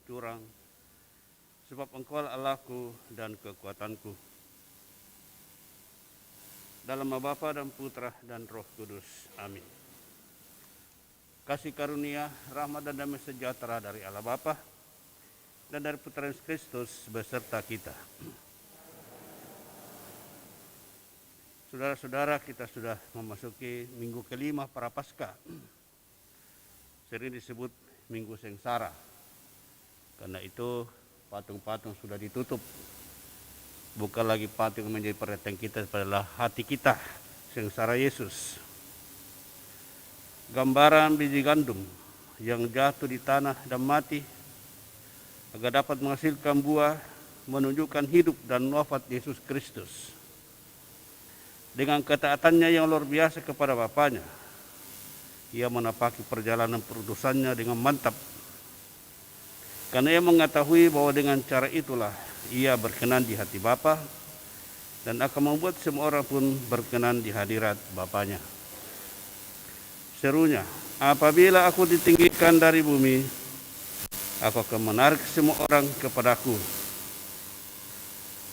curang, sebab Engkau Allahku dan kekuatanku. Dalam nama Bapa dan Putra dan Roh Kudus. Amin. Kasih karunia, rahmat dan damai sejahtera dari Allah Bapa dan dari Putra Yesus Kristus beserta kita. Saudara-saudara, kita sudah memasuki minggu kelima Prapaskah. Sering disebut Minggu Sengsara. Karena itu patung-patung sudah ditutup. Bukan lagi patung menjadi perhatian kita, adalah hati kita, sengsara Yesus. Gambaran biji gandum yang jatuh di tanah dan mati agar dapat menghasilkan buah, menunjukkan hidup dan wafat Yesus Kristus. Dengan ketaatannya yang luar biasa kepada Bapaknya, ia menapaki perjalanan perutusannya dengan mantap. Karena ia mengetahui bahwa dengan cara itulah ia berkenan di hati Bapa dan akan membuat semua orang pun berkenan di hadirat Bapaknya. Serunya, apabila aku ditinggikan dari bumi, aku akan menarik semua orang kepadaku.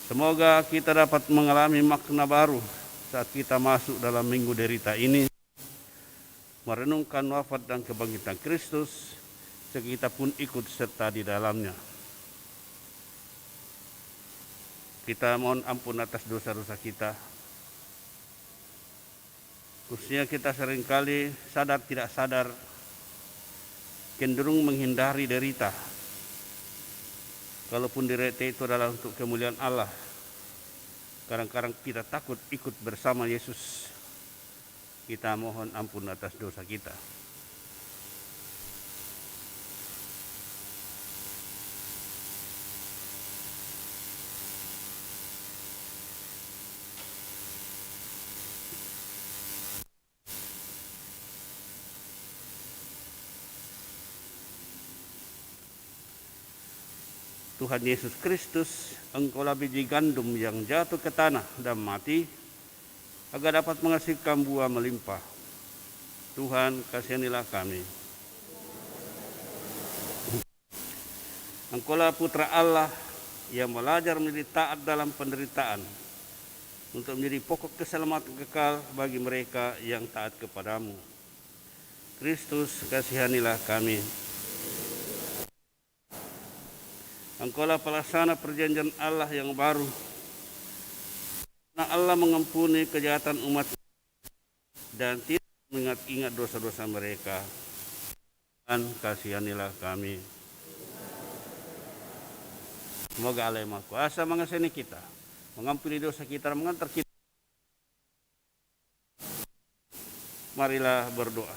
Semoga kita dapat mengalami makna baru saat kita masuk dalam minggu derita ini, merenungkan wafat dan kebangkitan Kristus, kita pun ikut serta di dalamnya. Kita mohon ampun atas dosa-dosa kita. Khususnya kita seringkali sadar tidak sadar cenderung menghindari derita. Kalaupun derita itu adalah untuk kemuliaan Allah, kadang-kadang kita takut ikut bersama Yesus. Kita mohon ampun atas dosa kita. Tuhan Yesus Kristus, Engkaulah biji gandum yang jatuh ke tanah dan mati, agar dapat menghasilkan buah melimpah. Tuhan, kasihanilah kami. Engkaulah Putra Allah yang belajar menjadi taat dalam penderitaan, untuk menjadi pokok keselamatan kekal bagi mereka yang taat kepadamu. Kristus, kasihanilah kami. Engkaulah pelaksana perjanjian Allah yang baru. Nah, Allah mengampuni kejahatan umat dan tidak mengingat-ingat dosa-dosa mereka. Dan kasihanilah kami. Semoga Allah yang Maha Kuasa mengasihani kita, mengampuni dosa kita dan mengantar kita. Marilah berdoa.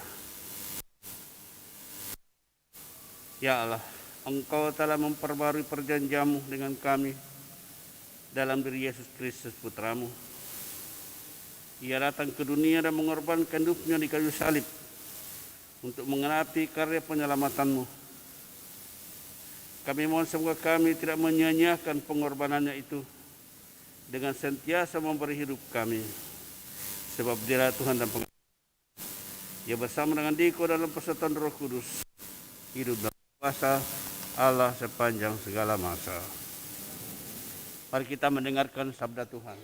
Ya Allah, Engkau telah memperbarui perjanjian-Mu dengan kami dalam diri Yesus Kristus Putramu. Ia datang ke dunia dan mengorbankan hidupnya di kayu salib untuk mengenapi karya penyelamatan-Mu. Kami mohon semoga kami tidak menyia-nyiakan pengorbanannya itu dengan sentiasa memberi hidup kami. Sebab Dialah Tuhan dan Pengasih. Ia bersama dengan Dikau dalam persekutuan Roh Kudus, hidup dan kuasa Allah sepanjang segala masa. Mari kita mendengarkan sabda Tuhan.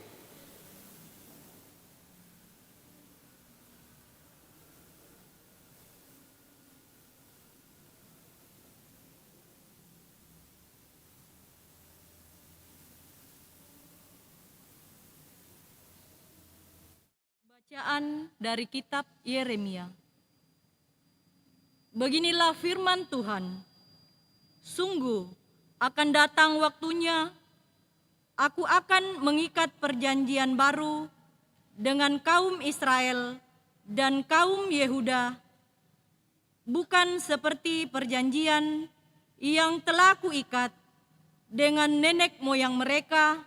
Bacaan dari kitab Yeremia. Beginilah firman Tuhan. Sungguh akan datang waktunya, aku akan mengikat perjanjian baru dengan kaum Israel dan kaum Yehuda, bukan seperti perjanjian yang telah kuikat dengan nenek moyang mereka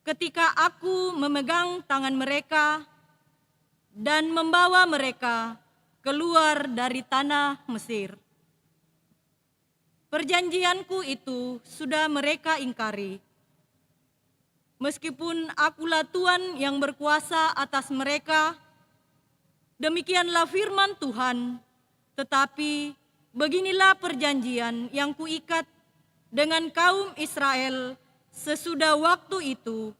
ketika aku memegang tangan mereka dan membawa mereka keluar dari tanah Mesir. Perjanjianku itu sudah mereka ingkari. Meskipun akulah Tuhan yang berkuasa atas mereka, demikianlah firman Tuhan, tetapi beginilah perjanjian yang kuikat dengan kaum Israel sesudah waktu itu.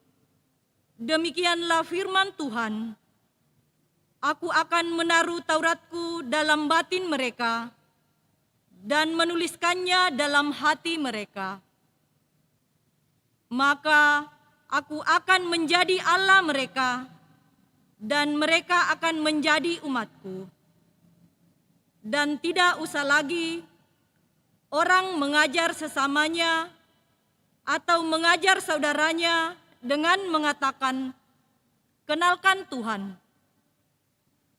Demikianlah firman Tuhan, aku akan menaruh Tauratku dalam batin mereka dan menuliskannya dalam hati mereka. Maka aku akan menjadi Allah mereka dan mereka akan menjadi umatku. Dan tidak usah lagi orang mengajar sesamanya atau mengajar saudaranya dengan mengatakan, kenalkan Tuhan.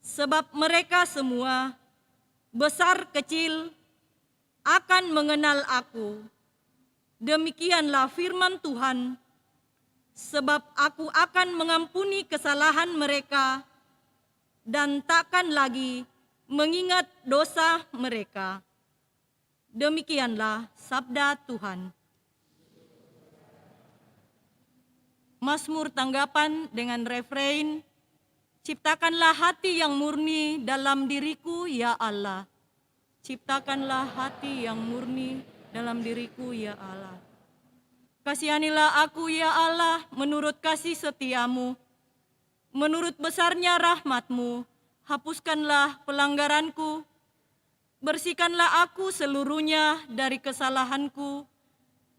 Sebab mereka semua, besar kecil, akan mengenal aku. Demikianlah firman Tuhan, sebab aku akan mengampuni kesalahan mereka dan takkan lagi mengingat dosa mereka. Demikianlah sabda Tuhan. Mazmur tanggapan dengan refrein, ciptakanlah hati yang murni dalam diriku ya Allah. Ciptakanlah hati yang murni dalam diriku ya Allah. Kasihanilah aku ya Allah menurut kasih setiamu. Menurut besarnya rahmatmu, hapuskanlah pelanggaranku. Bersihkanlah aku seluruhnya dari kesalahanku,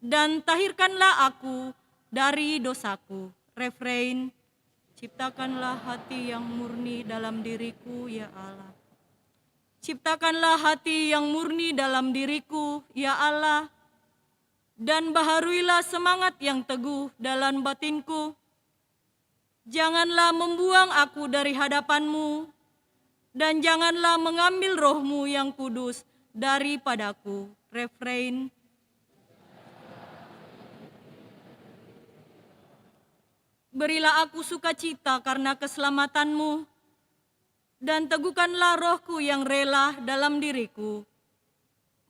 dan tahirkanlah aku dari dosaku. Refrein, ciptakanlah hati yang murni dalam diriku ya Allah. Ciptakanlah hati yang murni dalam diriku ya Allah, dan baharuilah semangat yang teguh dalam batinku. Janganlah membuang aku dari hadapanmu, dan janganlah mengambil rohmu yang kudus daripadaku. Refrein, berilah aku sukacita karena keselamatanmu, dan teguhkanlah rohku yang rela dalam diriku.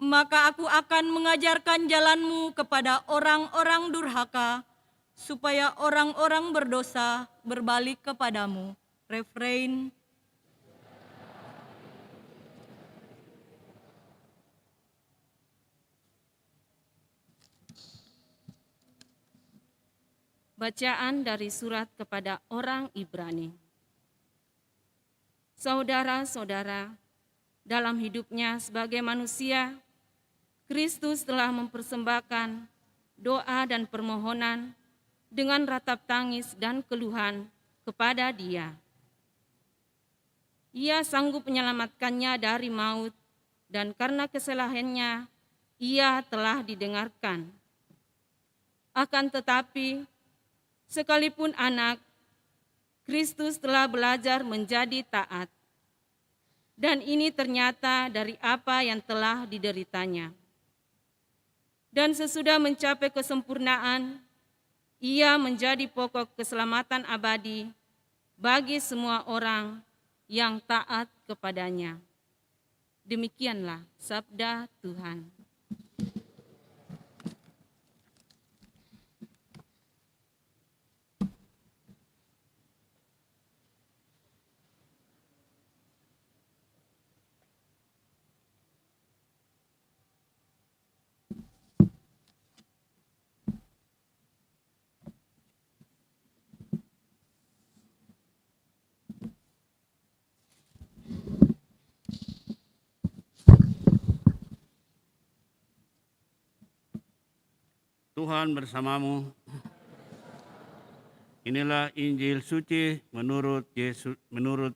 Maka aku akan mengajarkan jalanmu kepada orang-orang durhaka, supaya orang-orang berdosa berbalik kepadamu. Refrein, Bacaan dari surat kepada orang Ibrani. Saudara-saudara, dalam hidupnya sebagai manusia, Kristus telah mempersembahkan doa dan permohonan dengan ratap tangis dan keluhan kepada Dia. Ia sanggup menyelamatkannya dari maut, dan karena kesalahannya, ia telah didengarkan. Akan tetapi, sekalipun anak, Kristus telah belajar menjadi taat. Dan ini ternyata dari apa yang telah dideritanya. Dan sesudah mencapai kesempurnaan, ia menjadi pokok keselamatan abadi bagi semua orang yang taat kepadanya. Demikianlah sabda Tuhan. Tuhan bersamamu. Inilah Injil suci menurut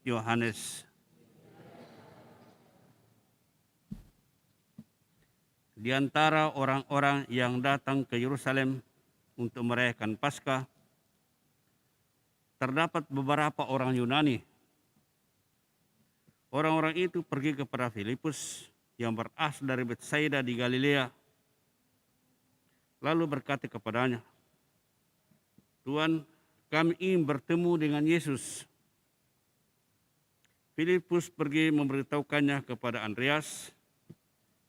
Yohanes. Di antara orang-orang yang datang ke Yerusalem untuk merayakan Paskah, terdapat beberapa orang Yunani. Orang-orang itu pergi kepada Filipus yang berasal dari Betsaida di Galilea, lalu berkata kepadanya, Tuhan, kami ingin bertemu dengan Yesus. Filipus pergi memberitahukannya kepada Andreas,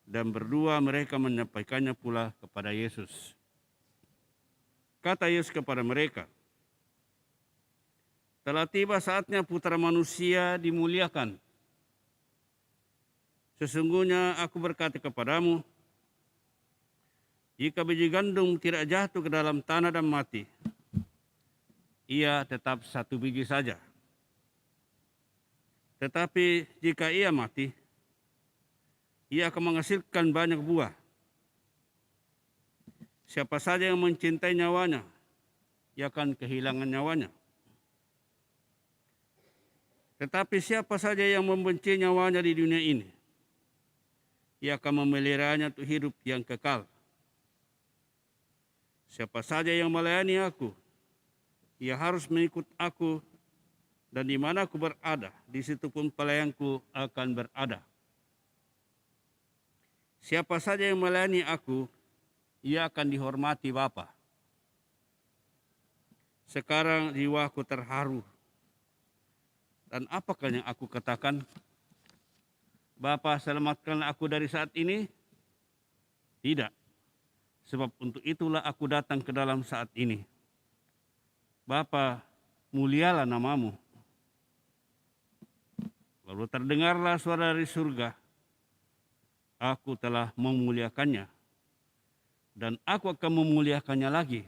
dan berdua mereka menyampaikannya pula kepada Yesus. Kata Yesus kepada mereka, telah tiba saatnya Putra Manusia dimuliakan. Sesungguhnya aku berkata kepadamu, jika biji gandum tidak jatuh ke dalam tanah dan mati, ia tetap satu biji saja. Tetapi jika ia mati, ia akan menghasilkan banyak buah. Siapa saja yang mencintai nyawanya, ia akan kehilangan nyawanya. Tetapi siapa saja yang membenci nyawanya di dunia ini, ia akan memeliharanya untuk hidup yang kekal. Siapa saja yang melayani aku, ia harus mengikut aku, dan di mana aku berada, di situ pun pelayanku akan berada. Siapa saja yang melayani aku, ia akan dihormati Bapa. Sekarang jiwaku terharu. Dan apakah yang aku katakan? Bapa, selamatkanlah aku dari saat ini? Tidak. Sebab untuk itulah aku datang ke dalam saat ini. Bapa, mulialah namamu. Lalu terdengarlah suara dari surga. Aku telah memuliakannya, dan aku akan memuliakannya lagi.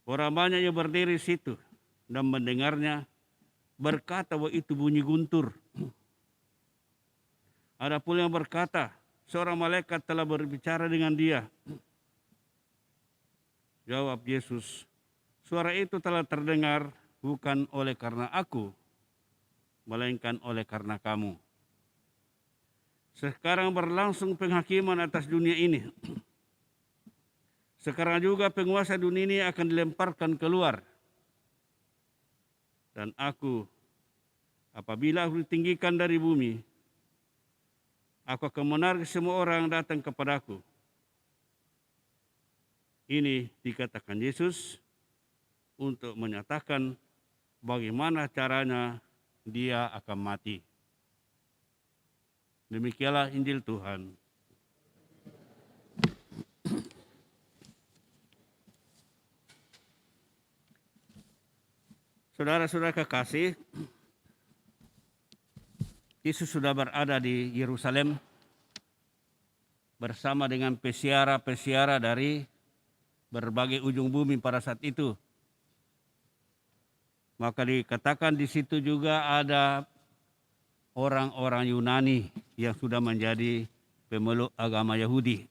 Orang banyak yang berdiri situ dan mendengarnya berkata bahwa itu bunyi guntur. Ada pula yang berkata, seorang malaikat telah berbicara dengan dia. Jawab Yesus, suara itu telah terdengar bukan oleh karena aku, melainkan oleh karena kamu. Sekarang berlangsung penghakiman atas dunia ini. Sekarang juga penguasa dunia ini akan dilemparkan keluar. Dan aku, apabila aku ditinggikan dari bumi, aku akan menarik semua orang datang kepadaku. Ini dikatakan Yesus untuk menyatakan bagaimana caranya dia akan mati. Demikianlah Injil Tuhan. Saudara-saudara kekasih, Yesus sudah berada di Yerusalem bersama dengan pesiara-pesiara dari berbagai ujung bumi pada saat itu. Maka dikatakan di situ juga ada orang-orang Yunani yang sudah menjadi pemeluk agama Yahudi.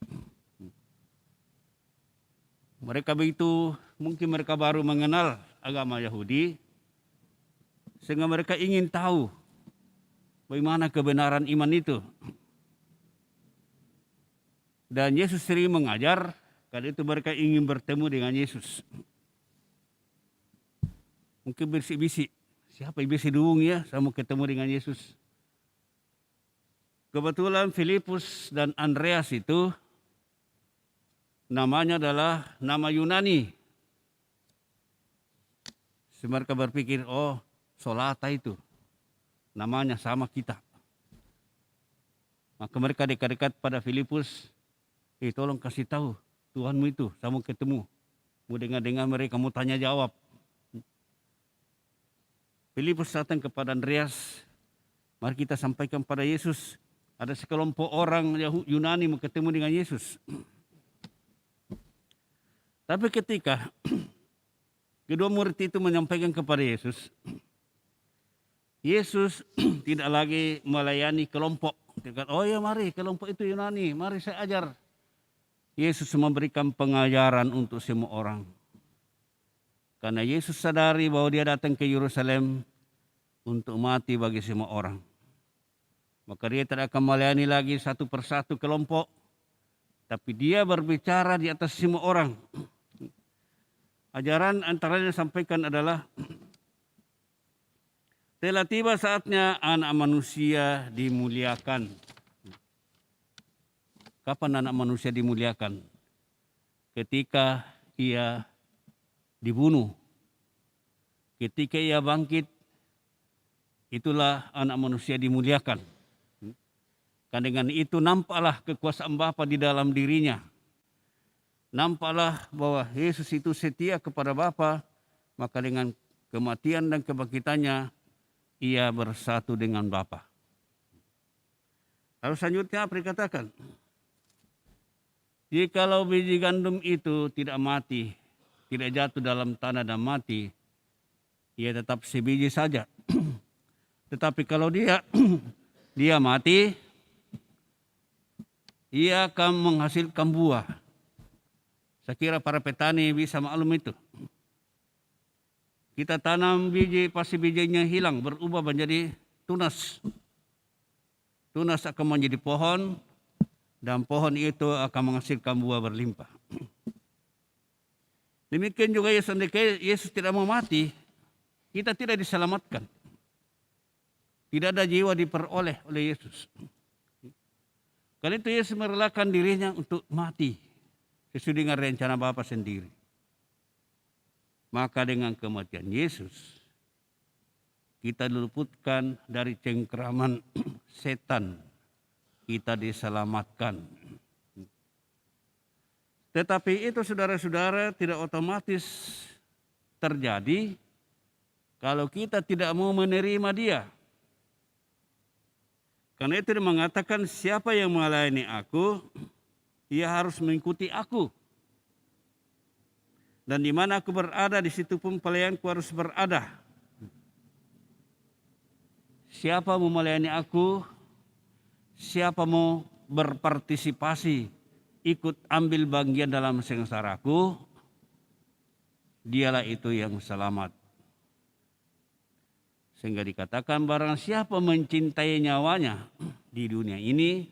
Mereka begitu, mungkin mereka baru mengenal agama Yahudi, sehingga mereka ingin tahu bagaimana kebenaran iman itu. Dan Yesus sering mengajar, karena itu mereka ingin bertemu dengan Yesus. Mungkin bisik-bisik, siapa yang bisa dihubung ya, saya mau ketemu dengan Yesus. Kebetulan Filipus dan Andreas itu namanya adalah nama Yunani. Mereka berpikir, oh Solata itu namanya sama kita. Maka mereka dekat-dekat pada Filipus, tolong kasih tahu Tuhanmu itu, saya mau ketemu. Mau dengar-dengar mereka, mau tanya jawab. Filipus datang kepada Andreas, mari kita sampaikan pada Yesus. Ada sekelompok orang Yunani mau ketemu dengan Yesus. Tapi ketika kedua murid itu menyampaikan kepada Yesus, Yesus tidak lagi melayani kelompok. Dia kata, oh ya mari kelompok itu Yunani, mari saya ajar. Yesus memberikan pengajaran untuk semua orang. Karena Yesus sadari bahwa dia datang ke Yerusalem untuk mati bagi semua orang. Maka dia tidak akan melayani lagi satu persatu kelompok, tapi dia berbicara di atas semua orang. Ajaran antaranya sampaikan adalah, telah tiba saatnya anak manusia dimuliakan. Kapan anak manusia dimuliakan? Ketika ia dibunuh. Ketika ia bangkit, itulah anak manusia dimuliakan. Dan dengan itu nampaklah kekuasaan Bapa di dalam dirinya. Nampaklah bahwa Yesus itu setia kepada Bapa, maka dengan kematian dan kebangkitannya ia bersatu dengan Bapa. Lalu selanjutnya apa dikatakan? Jikalau biji gandum itu tidak mati, tidak jatuh dalam tanah dan mati, ia tetap sebiji saja. Tetapi kalau dia dia mati, ia akan menghasilkan buah. Saya kira para petani bisa maklum itu. Kita tanam biji, pasti bijinya hilang, berubah menjadi tunas. Tunas akan menjadi pohon, dan pohon itu akan menghasilkan buah berlimpah. Demikian juga Yesus tidak mau mati, kita tidak diselamatkan. Tidak ada jiwa diperoleh oleh Yesus. Karena itu Yesus merelakan dirinya untuk mati sesuai dengan rencana Bapa sendiri. Maka dengan kematian Yesus, kita diluputkan dari cengkraman setan. Kita diselamatkan. Tetapi itu saudara-saudara tidak otomatis terjadi kalau kita tidak mau menerima Dia. Karena itu dia mengatakan, siapa yang melayani aku, ia harus mengikuti aku. Dan di mana aku berada, di situ pun pelayanku harus berada. Siapa mau melayani aku, siapa mau berpartisipasi, ikut ambil bagian dalam sengsaraku, dialah itu yang selamat. Sehingga dikatakan barang siapa mencintai nyawanya di dunia ini,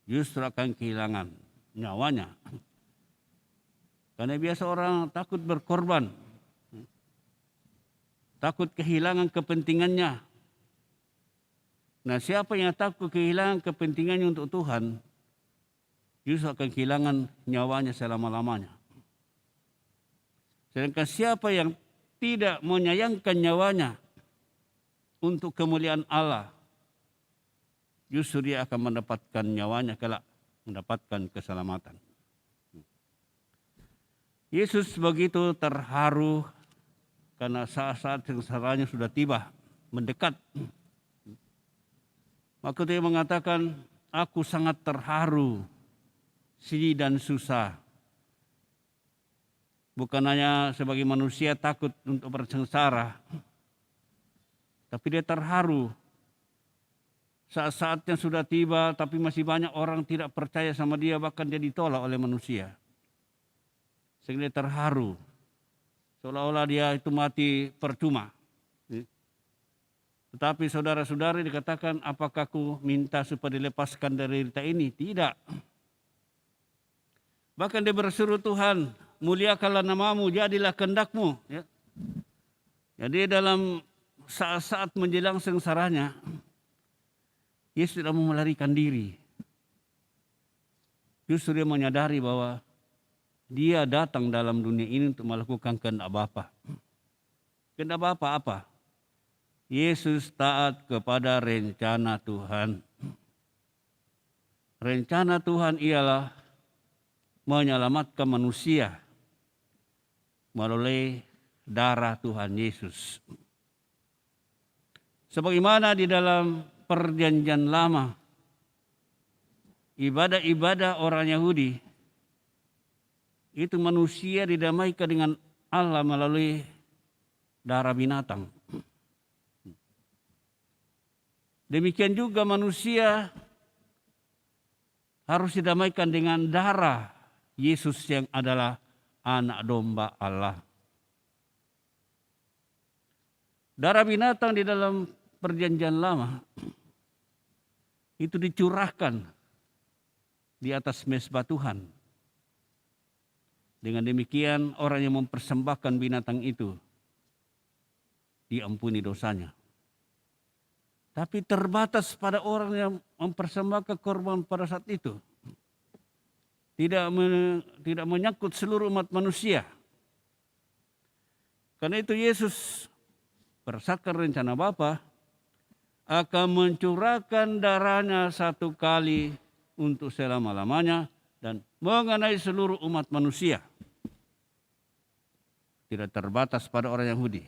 justru akan kehilangan nyawanya. Karena biasa orang takut berkorban, takut kehilangan kepentingannya. Nah, siapa yang takut kehilangan kepentingannya untuk Tuhan, justru akan kehilangan nyawanya selama-lamanya. Sedangkan siapa yang tidak menyayangkan nyawanya untuk kemuliaan Allah, justru dia akan mendapatkan nyawanya kelak, mendapatkan keselamatan. Yesus begitu terharu karena saat-saat sengsaranya sudah tiba, mendekat. Maka dia mengatakan, aku sangat terharu, sedih dan susah. Bukan hanya sebagai manusia takut untuk bersengsara, tapi dia terharu. Saat-saatnya sudah tiba, tapi masih banyak orang tidak percaya sama dia, bahkan dia ditolak oleh manusia. Sehingga dia terharu, seolah-olah dia itu mati percuma. Tetapi saudara-saudara dikatakan, apakah aku minta supaya dilepaskan dari derita ini? Tidak. Bahkan dia berseru, Tuhan, muliakanlah namamu, jadilah kehendakmu. Ya. Jadi dalam saat-saat menjelang sengsaranya, Yesus tidak mau melarikan diri. Justru dia menyadari bahwa dia datang dalam dunia ini untuk melakukan kehendak Bapa. Kehendak Bapa apa? Yesus taat kepada rencana Tuhan. Rencana Tuhan ialah menyelamatkan manusia melalui darah Tuhan Yesus. Sebagaimana di dalam Perjanjian Lama, ibadah-ibadah orang Yahudi, itu manusia didamaikan dengan Allah melalui darah binatang. Demikian juga manusia harus didamaikan dengan darah Yesus yang adalah anak domba Allah. Darah binatang di dalam Perjanjian Lama itu dicurahkan di atas mezbah Tuhan. Dengan demikian orang yang mempersembahkan binatang itu diampuni dosanya. Tapi terbatas pada orang yang mempersembahkan korban pada saat itu. Tidak menyangkut seluruh umat manusia. Karena itu Yesus berdasarkan rencana Bapa akan mencurahkan darahnya satu kali untuk selama-lamanya dan mengenai seluruh umat manusia. Tidak terbatas pada orang Yahudi.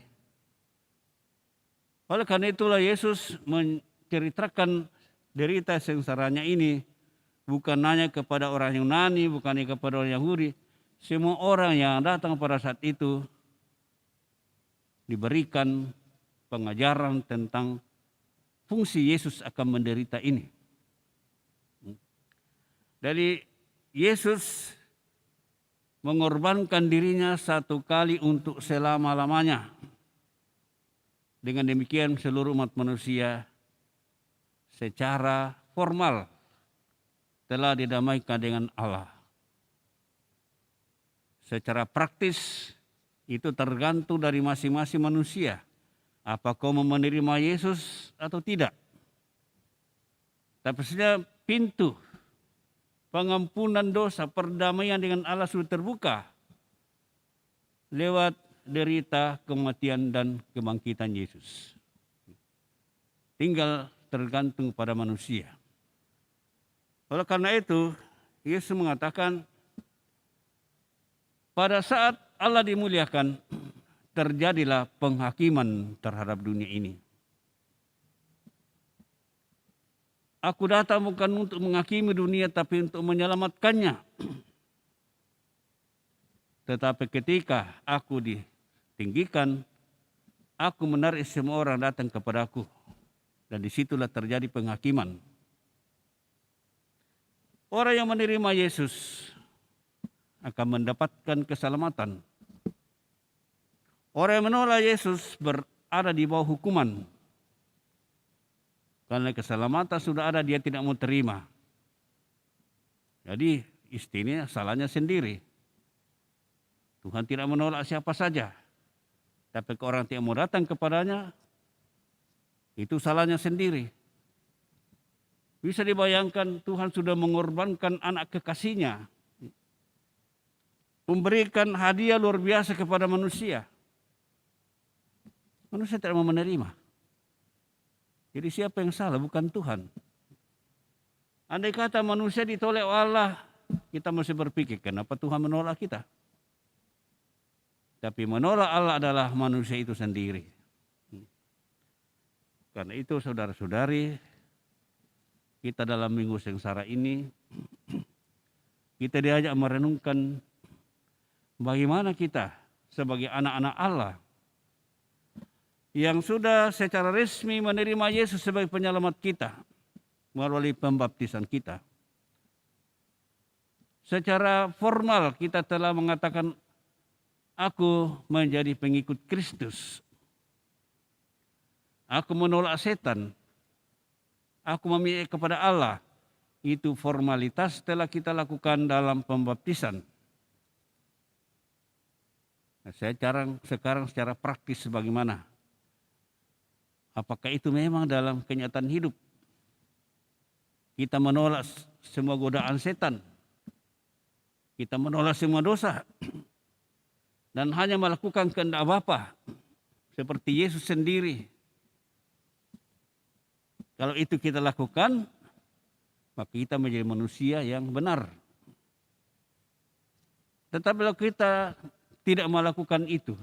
Oleh karena itulah Yesus menceritakan derita sengsaranya ini bukan hanya kepada orang Yunani, bukan hanya kepada orang Yahudi. Semua orang yang datang pada saat itu diberikan pengajaran tentang fungsi Yesus akan menderita ini. Jadi Yesus mengorbankan dirinya satu kali untuk selama-lamanya. Dengan demikian seluruh umat manusia secara formal telah didamaikan dengan Allah. Secara praktis itu tergantung dari masing-masing manusia. Apakah mau menerima Yesus atau tidak. Tapi saja pintu pengampunan dosa, perdamaian dengan Allah sudah terbuka lewat derita, kematian, dan kebangkitan Yesus. Tinggal tergantung pada manusia. Oleh karena itu, Yesus mengatakan, pada saat Allah dimuliakan, terjadilah penghakiman terhadap dunia ini. Aku datang bukan untuk menghakimi dunia, tapi untuk menyelamatkannya. Tetapi ketika aku ditinggikan, aku menarik semua orang datang kepadaku. Dan disitulah terjadi penghakiman. Orang yang menerima Yesus akan mendapatkan keselamatan. Orang yang menolak Yesus berada di bawah hukuman. Karena keselamatan sudah ada, dia tidak mau terima. Jadi istrinya salahnya sendiri. Tuhan tidak menolak siapa saja. Tapi kalau orang tidak mau datang kepadanya, itu salahnya sendiri. Bisa dibayangkan Tuhan sudah mengorbankan anak kekasihnya. Memberikan hadiah luar biasa kepada manusia. Manusia tidak mau menerima. Jadi siapa yang salah? Bukan Tuhan. Andai kata manusia ditolak Allah, kita mesti berpikir kenapa Tuhan menolak kita. Tapi menolak Allah adalah manusia itu sendiri. Karena itu saudara-saudari, kita dalam minggu sengsara ini, kita diajak merenungkan bagaimana kita sebagai anak-anak Allah yang sudah secara resmi menerima Yesus sebagai penyelamat kita melalui pembaptisan kita. Secara formal kita telah mengatakan, aku menjadi pengikut Kristus. Aku menolak setan. Aku memilih kepada Allah. Itu formalitas telah kita lakukan dalam pembaptisan. Nah, sekarang secara praktis bagaimana? Apakah itu memang dalam kenyataan hidup? Kita menolak semua godaan setan. Kita menolak semua dosa. Dan hanya melakukan kehendak Bapa. Seperti Yesus sendiri. Kalau itu kita lakukan, maka kita menjadi manusia yang benar. Tetapi kalau kita tidak melakukan itu,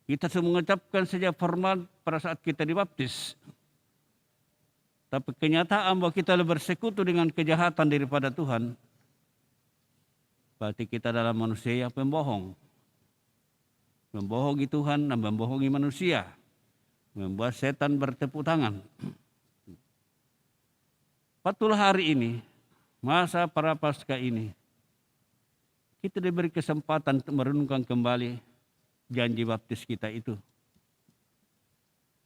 kita semua mengucapkan saja formal pada saat kita dibaptis. Tapi kenyataan bahwa kita bersekutu dengan kejahatan daripada Tuhan, berarti kita adalah manusia yang pembohong. Membohongi Tuhan dan membohongi manusia. Membuat setan bertepuk tangan. 40 hari ini, masa Prapaskah ini, kita diberi kesempatan untuk merenungkan kembali janji baptis kita itu.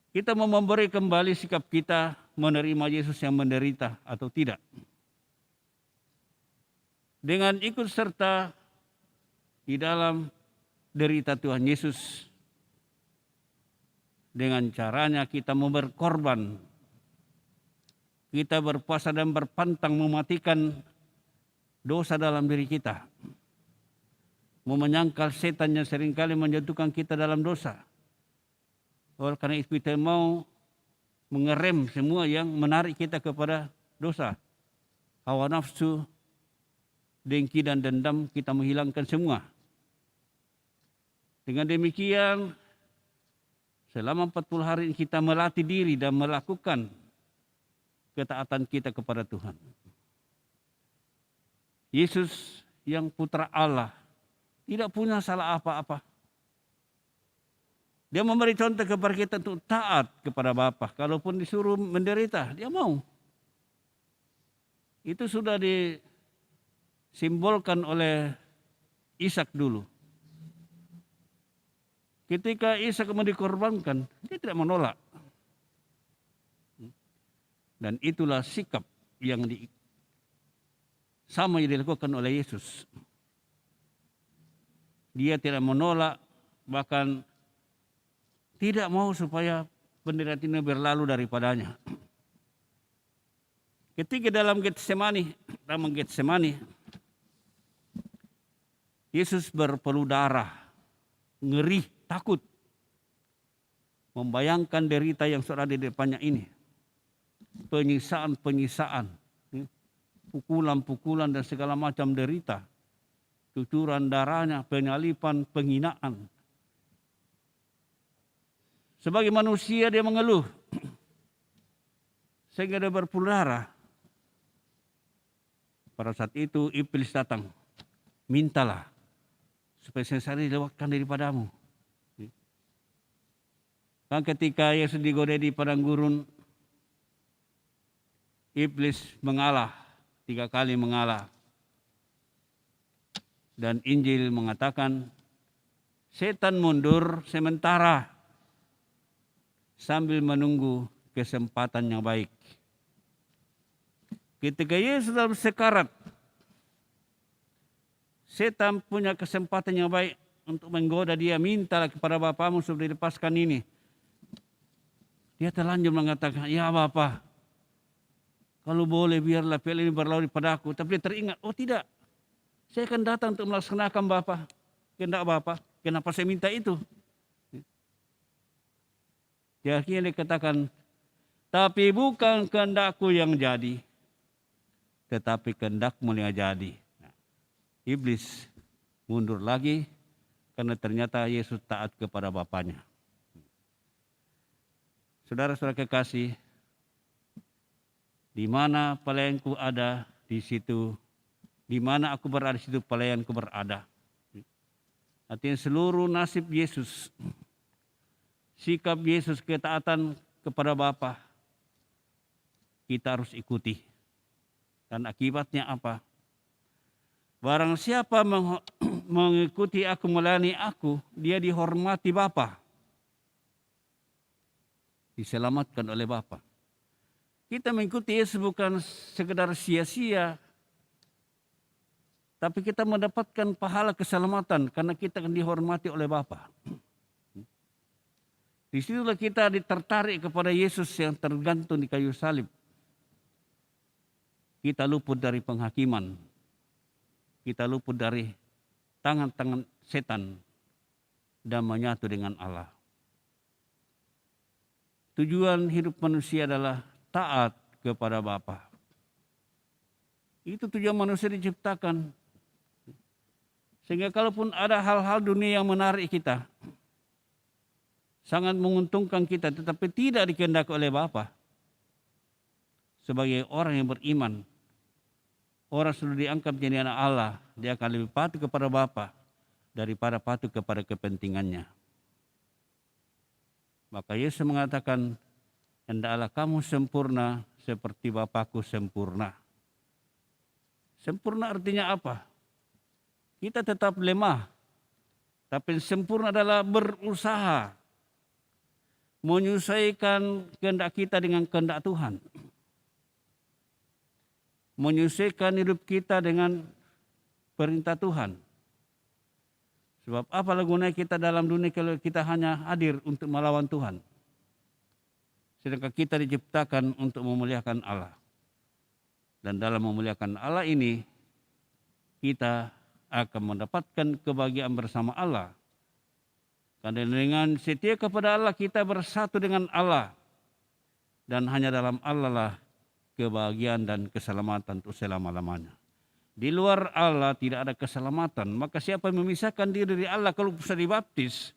Kita mau memberi kembali sikap kita menerima Yesus yang menderita atau tidak. Dengan ikut serta di dalam derita Tuhan Yesus, dengan caranya kita mau berkorban, kita berpuasa dan berpantang mematikan dosa dalam diri kita, mau menyangkal setan yang seringkali menjatuhkan kita dalam dosa. Oleh karena itu kita mau mengerem semua yang menarik kita kepada dosa, hawa nafsu, dengki dan dendam, kita menghilangkan semua. Dengan demikian, selama 40 hari kita melatih diri dan melakukan ketaatan kita kepada Tuhan. Yesus yang putra Allah tidak punya salah apa-apa. Dia memberi contoh kepada kita untuk taat kepada Bapa. Kalaupun disuruh menderita, dia mau. Itu sudah disimbolkan oleh Ishak dulu. Ketika Ishak mau dikorbankan, dia tidak menolak. Dan itulah sikap yang sama yang dilakukan oleh Yesus. Dia tidak menolak, bahkan tidak mau supaya penderitaan ini berlalu daripadanya. Ketika dalam Getsemani, Yesus berpeluh darah, ngeri, takut, membayangkan derita yang sudah ada di depannya ini. Penyiksaan, pukulan-pukulan dan segala macam derita, cucuran darahnya, penyalipan, penghinaan. Sebagai manusia dia mengeluh, sehingga dia berpeluh darah. Pada saat itu iblis datang, mintalah supaya sengsara dilewatkan daripadamu. Dan ketika Yesus digoda di padang gurun, iblis mengalah, 3 kali mengalah. Dan Injil mengatakan, setan mundur sementara sambil menunggu kesempatan yang baik. Ketika Yesus dalam sekarat, setan punya kesempatan yang baik untuk menggoda dia, mintalah kepada Bapamu supaya dilepaskan ini. Dia terlanjur mengatakan, ya Bapa, kalau boleh biarlah piala ini berlalu padaku. Tapi dia teringat, oh tidak, saya akan datang untuk melaksanakan Bapa, kehendak Bapa. Kenapa saya minta itu? Di akhirnya dia katakan, tapi bukan kehendakku yang jadi, tetapi kehendakmu yang jadi. Nah, iblis mundur lagi karena ternyata Yesus taat kepada Bapanya. Saudara-saudara kekasih, di mana pelayanku ada, di situ, di mana aku berada, di situ pelayanku berada. Artinya seluruh nasib Yesus, sikap Yesus, ketaatan kepada Bapa, kita harus ikuti. Dan akibatnya apa? Barang siapa mengikuti aku, melayani aku, dia dihormati Bapa, diselamatkan oleh Bapa. Kita mengikuti Yesus bukan sekedar sia-sia, tapi kita mendapatkan pahala keselamatan karena kita akan dihormati oleh Bapa. Disitulah kita tertarik kepada Yesus yang tergantung di kayu salib. Kita luput dari penghakiman. Kita luput dari tangan-tangan setan dan menyatu dengan Allah. Tujuan hidup manusia adalah taat kepada Bapa. Itu tujuan manusia diciptakan. Sehingga kalaupun ada hal-hal dunia yang menarik kita, sangat menguntungkan kita, tetapi tidak dikehendaki oleh Bapa. Sebagai orang yang beriman, orang sudah diangkat menjadi anak Allah, dia akan lebih patuh kepada Bapa daripada patuh kepada kepentingannya. Maka Yesus mengatakan, hendaklah kamu sempurna seperti Bapakku sempurna. Sempurna artinya apa? Kita tetap lemah, tapi sempurna adalah berusaha menyesuaikan kehendak kita dengan kehendak Tuhan. Menyesuaikan hidup kita dengan perintah Tuhan. Sebab apalah gunanya kita dalam dunia kalau kita hanya hadir untuk melawan Tuhan. Sedangkan kita diciptakan untuk memuliakan Allah. Dan dalam memuliakan Allah ini, kita akan mendapatkan kebahagiaan bersama Allah. Karena dengan setia kepada Allah, kita bersatu dengan Allah. Dan hanya dalam Allah lah kebahagiaan dan keselamatan untuk selama-lamanya. Di luar Allah tidak ada keselamatan. Maka siapa yang memisahkan diri dari Allah kalau sudah dibaptis,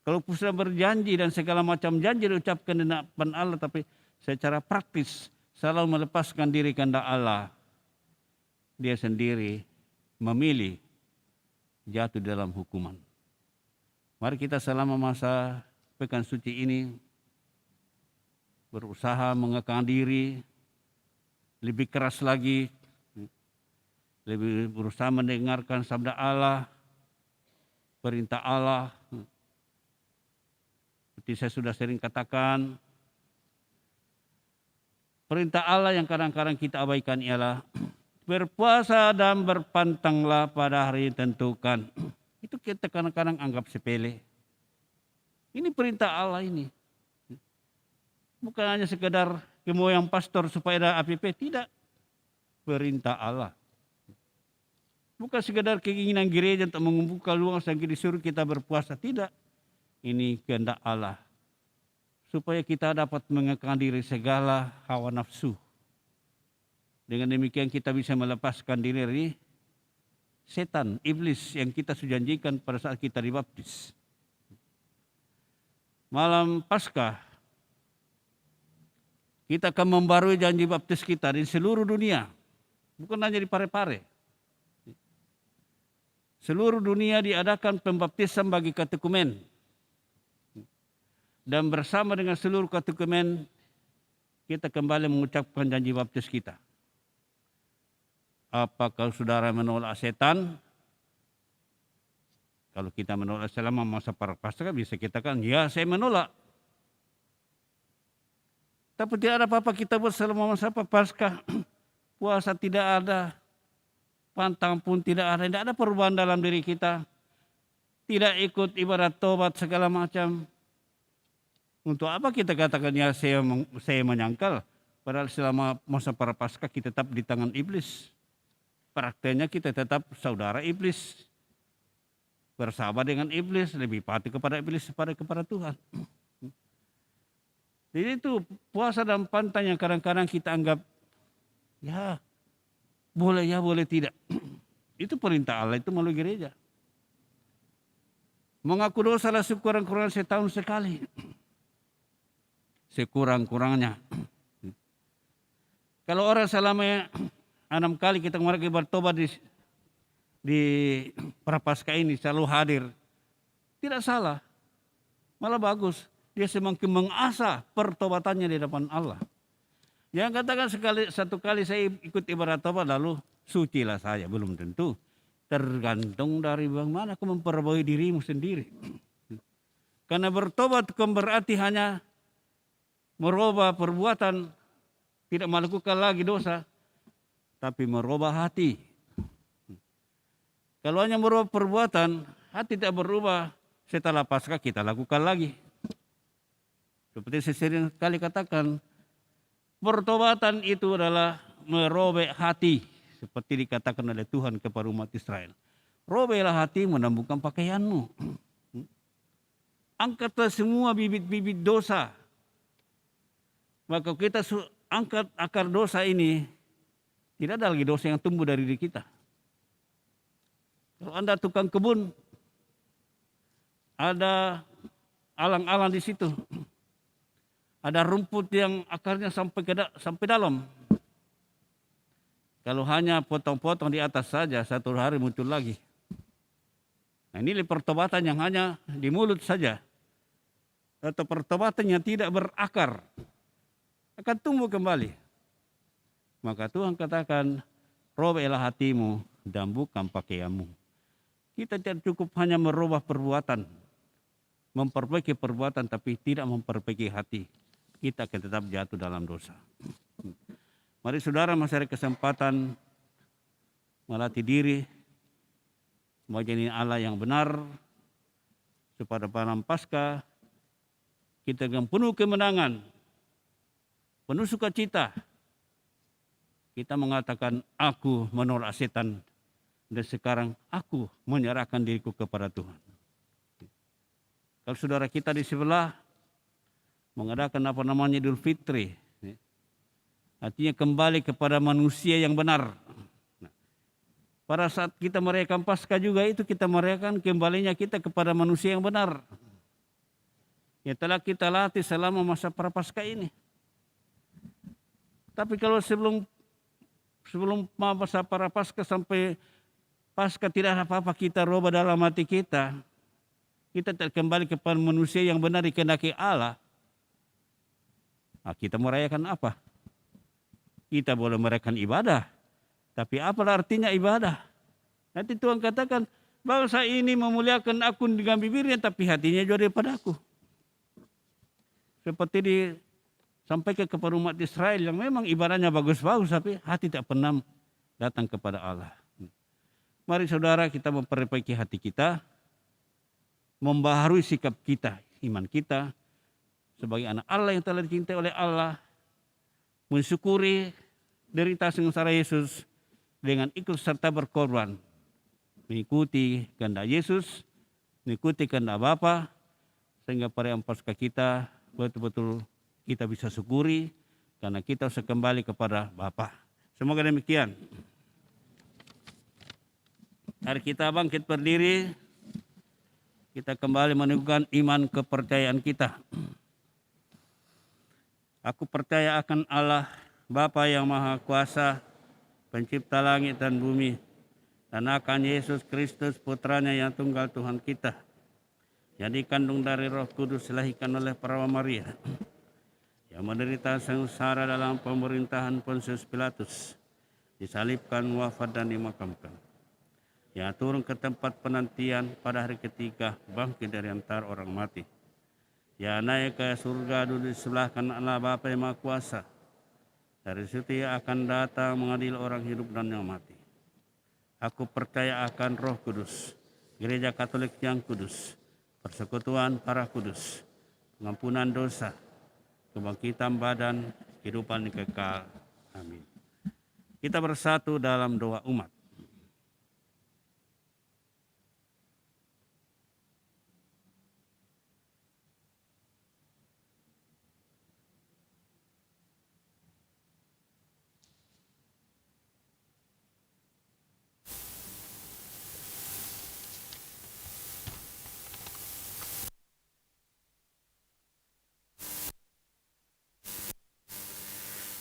kalau sudah berjanji dan segala macam janji diucapkan di depan Allah, tapi secara praktis selalu melepaskan diri kehendak Allah, dia sendiri memilih jatuh dalam hukuman. Mari kita selama masa pekan suci ini berusaha mengekang diri, lebih keras lagi, lebih berusaha mendengarkan sabda Allah, perintah Allah. Seperti saya sudah sering katakan, perintah Allah yang kadang-kadang kita abaikan ialah berpuasa dan berpantanglah pada hari yang ditentukan. Itu kita kadang-kadang anggap sepele. Ini perintah Allah ini. Bukan hanya sekedar kemauan pastor supaya ada APP, tidak. Perintah Allah. Bukan sekedar keinginan gereja untuk membuka luang sampai disuruh kita berpuasa, tidak. Ini kehendak Allah. Supaya kita dapat mengekang diri segala hawa nafsu. Dengan demikian kita bisa melepaskan diri dari setan, iblis yang kita sudah janjikan pada saat kita dibaptis. Malam Paskah, kita akan membarui janji baptis kita di seluruh dunia. Bukan hanya di Parepare. Seluruh dunia diadakan pembaptisan bagi katekumen. Dan bersama dengan seluruh katekumen, kita kembali mengucapkan janji baptis kita. Apakah saudara menolak setan? Kalau kita menolak selama masa Prapaskah bisa kita katakan, ya saya menolak. Tapi tidak ada apa-apa kita buat selama masa Prapaskah. Puasa tidak ada, pantang pun tidak ada perubahan dalam diri kita. Tidak ikut ibadat tobat segala macam. Untuk apa kita katakan ya saya menyangkal? Padahal selama masa Prapaskah kita tetap di tangan iblis. Prakteknya kita tetap saudara iblis. Bersahabat dengan iblis, lebih patuh kepada iblis daripada kepada Tuhan. Jadi itu puasa dan pantang yang kadang-kadang kita anggap, ya boleh tidak. Itu perintah Allah, itu melalui gereja. Mengaku dosa lah sekurang-kurangnya setahun sekali. Sekurang-kurangnya. Kalau orang selama 6 kali kita mereka bertobat di Prapaskah ini selalu hadir, tidak salah, malah bagus. Dia semakin mengasah pertobatannya di depan Allah. Jangan katakan satu kali saya ikut ibadat tobat lalu sucilah saya, belum tentu. Tergantung dari bagaimana kau memperbaiki dirimu sendiri. Karena bertobat bukan berarti hanya merubah perbuatan, tidak melakukan lagi dosa, tapi merubah hati. Kalau hanya merubah perbuatan, hati tidak berubah, setelah Paskah kita lakukan lagi. Seperti saya sering kali katakan, pertobatan itu adalah merobek hati. Seperti dikatakan oleh Tuhan kepada umat Israel. Robeklah hatimu dan bukan pakaianmu. Angkatlah semua bibit-bibit dosa. Maka kita angkat akar dosa ini, tidak ada lagi dosa yang tumbuh dari diri kita. Kalau Anda tukang kebun, ada alang-alang di situ. Ada rumput yang akarnya sampai dalam. Kalau hanya potong-potong di atas saja, satu hari muncul lagi. Nah, ini pertobatan yang hanya di mulut saja. Atau pertobatan yang tidak berakar. Akan tumbuh kembali. Maka Tuhan katakan, robeklah hatimu dan bukan pakaianmu. Kita tidak cukup hanya merubah perbuatan, memperbaiki perbuatan tapi tidak memperbaiki hati. Kita akan tetap jatuh dalam dosa. Mari saudara masih ada kesempatan melatih diri, menjadi Allah yang benar, supaya pada Paskah kita dengan penuh kemenangan, penuh sukacita, kita mengatakan aku menolak setan dan sekarang aku menyerahkan diriku kepada Tuhan. Kalau saudara kita di sebelah mengadakan Idul Fitri, artinya kembali kepada manusia yang benar. Pada saat kita merayakan Paskah juga itu kita merayakan kembalinya kita kepada manusia yang benar. Ya telah kita latih selama masa Prapaskah ini. Tapi kalau sebelum masa para Paskah sampai Paskah tidak ada apa-apa kita rubah dalam hati kita. Kita kembali kepada manusia yang benar dikehendaki Allah. Nah, kita merayakan apa? Kita boleh merayakan ibadah. Tapi apa artinya ibadah? Nanti Tuhan katakan, bangsa ini memuliakan aku dengan bibirnya, tapi hatinya jauh daripada aku. Seperti disampaikan kepada umat Israel yang memang ibadahnya bagus-bagus, tapi hati tak pernah datang kepada Allah. Mari saudara kita memperbaiki hati kita, membaharui sikap kita, iman kita, sebagai anak Allah yang telah dicintai oleh Allah, mensyukuri derita sengsara Yesus dengan ikhlas serta berkorban, mengikuti kehendak Yesus, mengikuti kehendak Bapa, sehingga perayaan Paskah kita betul-betul kita bisa syukuri karena kita bisa kembali kepada Bapa. Semoga demikian. Mari kita bangkit berdiri, kita kembali meneguhkan iman kepercayaan kita. Aku percaya akan Allah, Bapa yang Maha Kuasa, pencipta langit dan bumi, dan akan Yesus Kristus putranya yang tunggal Tuhan kita, yang dikandung dari Roh Kudus, dilahirkan oleh Perawan Maria, yang menderita sengsara dalam pemerintahan Pontius Pilatus, disalibkan, wafat dan dimakamkan, yang turun ke tempat penantian pada hari ketiga, bangkit dari antara orang mati, yang naik ke surga, duduk di sebelah kanan Allah Bapa yang Maha Kuasa. Dari situ ia akan datang mengadili orang hidup dan yang mati. Aku percaya akan Roh Kudus, Gereja Katolik yang kudus, persekutuan para kudus, pengampunan dosa, kebangkitan badan, kehidupan yang kekal. Amin. Kita bersatu dalam doa umat.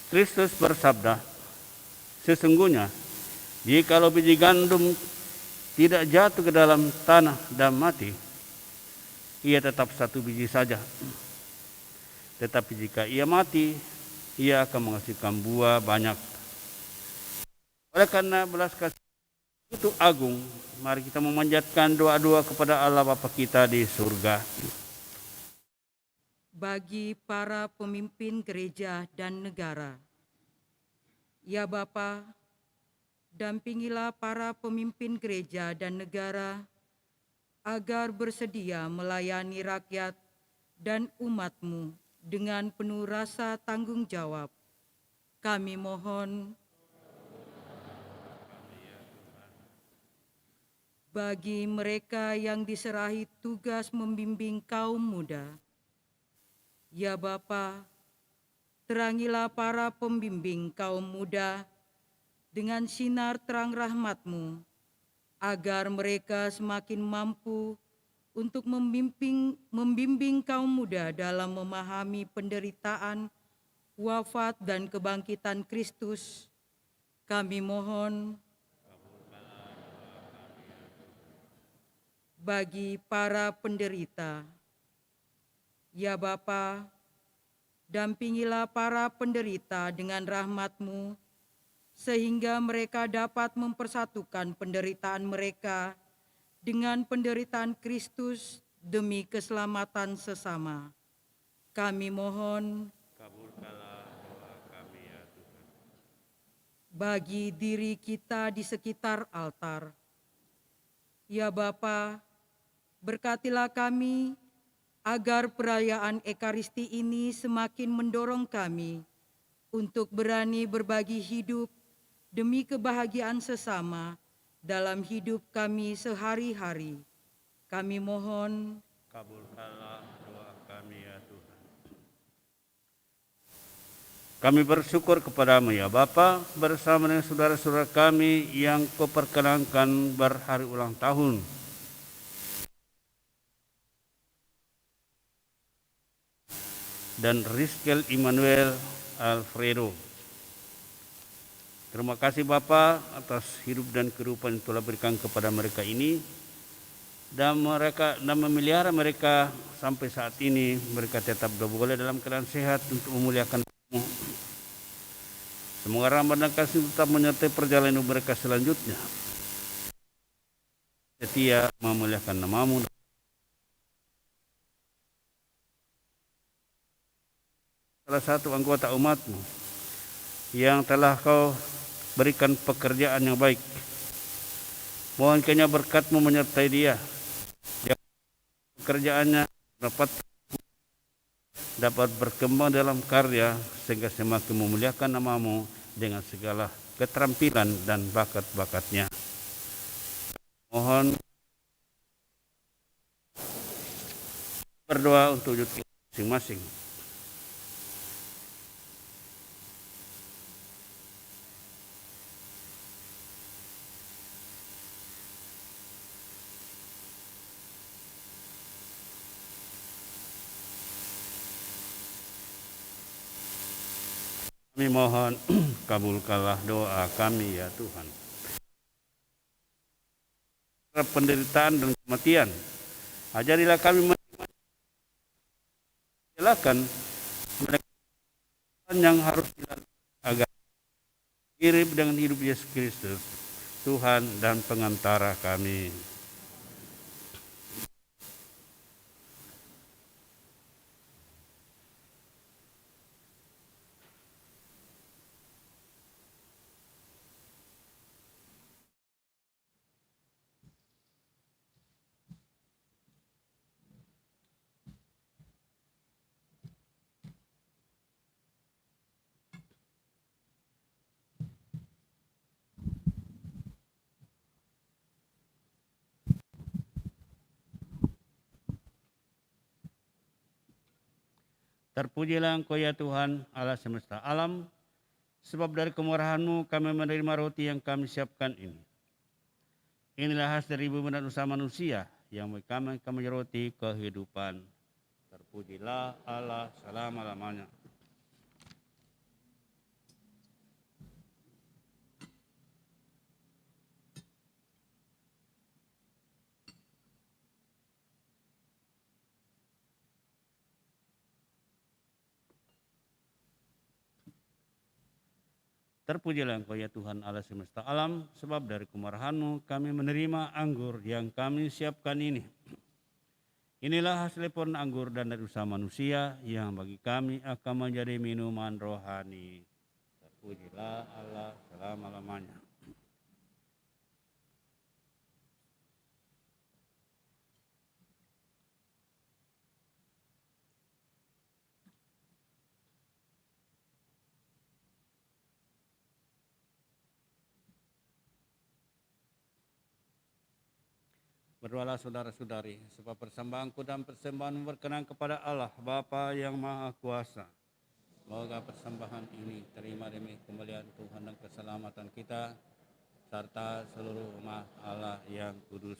Kristus bersabda, sesungguhnya jikalau biji gandum tidak jatuh ke dalam tanah dan mati, ia tetap satu biji saja. Tetapi jika ia mati, ia akan menghasilkan buah banyak. Oleh karena belas kasih itu agung, mari kita memanjatkan doa-doa kepada Allah Bapa kita di surga. Bagi para pemimpin gereja dan negara, ya Bapa, dampingilah para pemimpin gereja dan negara agar bersedia melayani rakyat dan umat-Mu dengan penuh rasa tanggung jawab. Kami mohon. Bagi mereka yang diserahi tugas membimbing kaum muda, ya Bapa, terangilah para pembimbing kaum muda dengan sinar terang rahmat-Mu, agar mereka semakin mampu untuk membimbing kaum muda dalam memahami penderitaan, wafat, dan kebangkitan Kristus. Kami mohon. Bagi para penderita, ya Bapa, dampingilah para penderita dengan rahmat-Mu, sehingga mereka dapat mempersatukan penderitaan mereka dengan penderitaan Kristus demi keselamatan sesama. Kami mohon. Kabulkanlah doa kami ya Tuhan. Bagi diri kita di sekitar altar, ya Bapa, berkatilah kami agar perayaan Ekaristi ini semakin mendorong kami untuk berani berbagi hidup demi kebahagiaan sesama dalam hidup kami sehari-hari. Kami mohon. Kabulkanlah doa kami ya Tuhan. Kami bersyukur kepada-Mu ya Bapa, bersama dengan saudara-saudara kami yang Kau perkenankan berhari ulang tahun. Dan Rizkel Immanuel Alfredo, Terima kasih Bapa atas hidup dan kehidupan yang telah berikan kepada mereka ini, dan memelihara mereka sampai saat ini. Mereka tetap boleh dalam keadaan sehat untuk memuliakan Kamu. Semoga rahmat dan kasih tetap menyertai perjalanan mereka selanjutnya. Setia memuliakan nama-Mu. Salah satu anggota umat-Mu yang telah Kau berikan pekerjaan yang baik, mohon kiranya berkat-Mu menyertai dia. Pekerjaannya dapat berkembang dalam karya sehingga semakin memuliakan nama-Mu dengan segala keterampilan dan bakat-bakatnya. Mohon berdoa untuk wujud masing-masing. Kami mohon kabulkanlah doa kami ya Tuhan. Penderitaan dan kematian, ajarilah kami menjelaskan mereka yang harus dilakukan agar mirip dengan hidup Yesus Kristus, Tuhan dan pengantara kami. Terpujilah Engkau ya Tuhan Allah semesta alam, sebab dari kemurahan-Mu kami menerima roti yang kami siapkan ini. Inilah hasil dari bumi dan usaha manusia yang kami roti kehidupan. Terpujilah Allah selama-lamanya. Terpujilah Engkau ya Tuhan Allah semesta alam, sebab dari kemurahan-Mu kami menerima anggur yang kami siapkan ini. Inilah hasil pohon anggur dan dari usaha manusia yang bagi kami akan menjadi minuman rohani. Terpujilah Allah selama-lamanya. Berdoalah saudara-saudari, supaya persembahanku dan persembahanmu berkenan kepada Allah Bapa yang Maha Kuasa. Semoga persembahan ini terima demi kemuliaan Tuhan dan keselamatan kita, serta seluruh umat Allah yang kudus.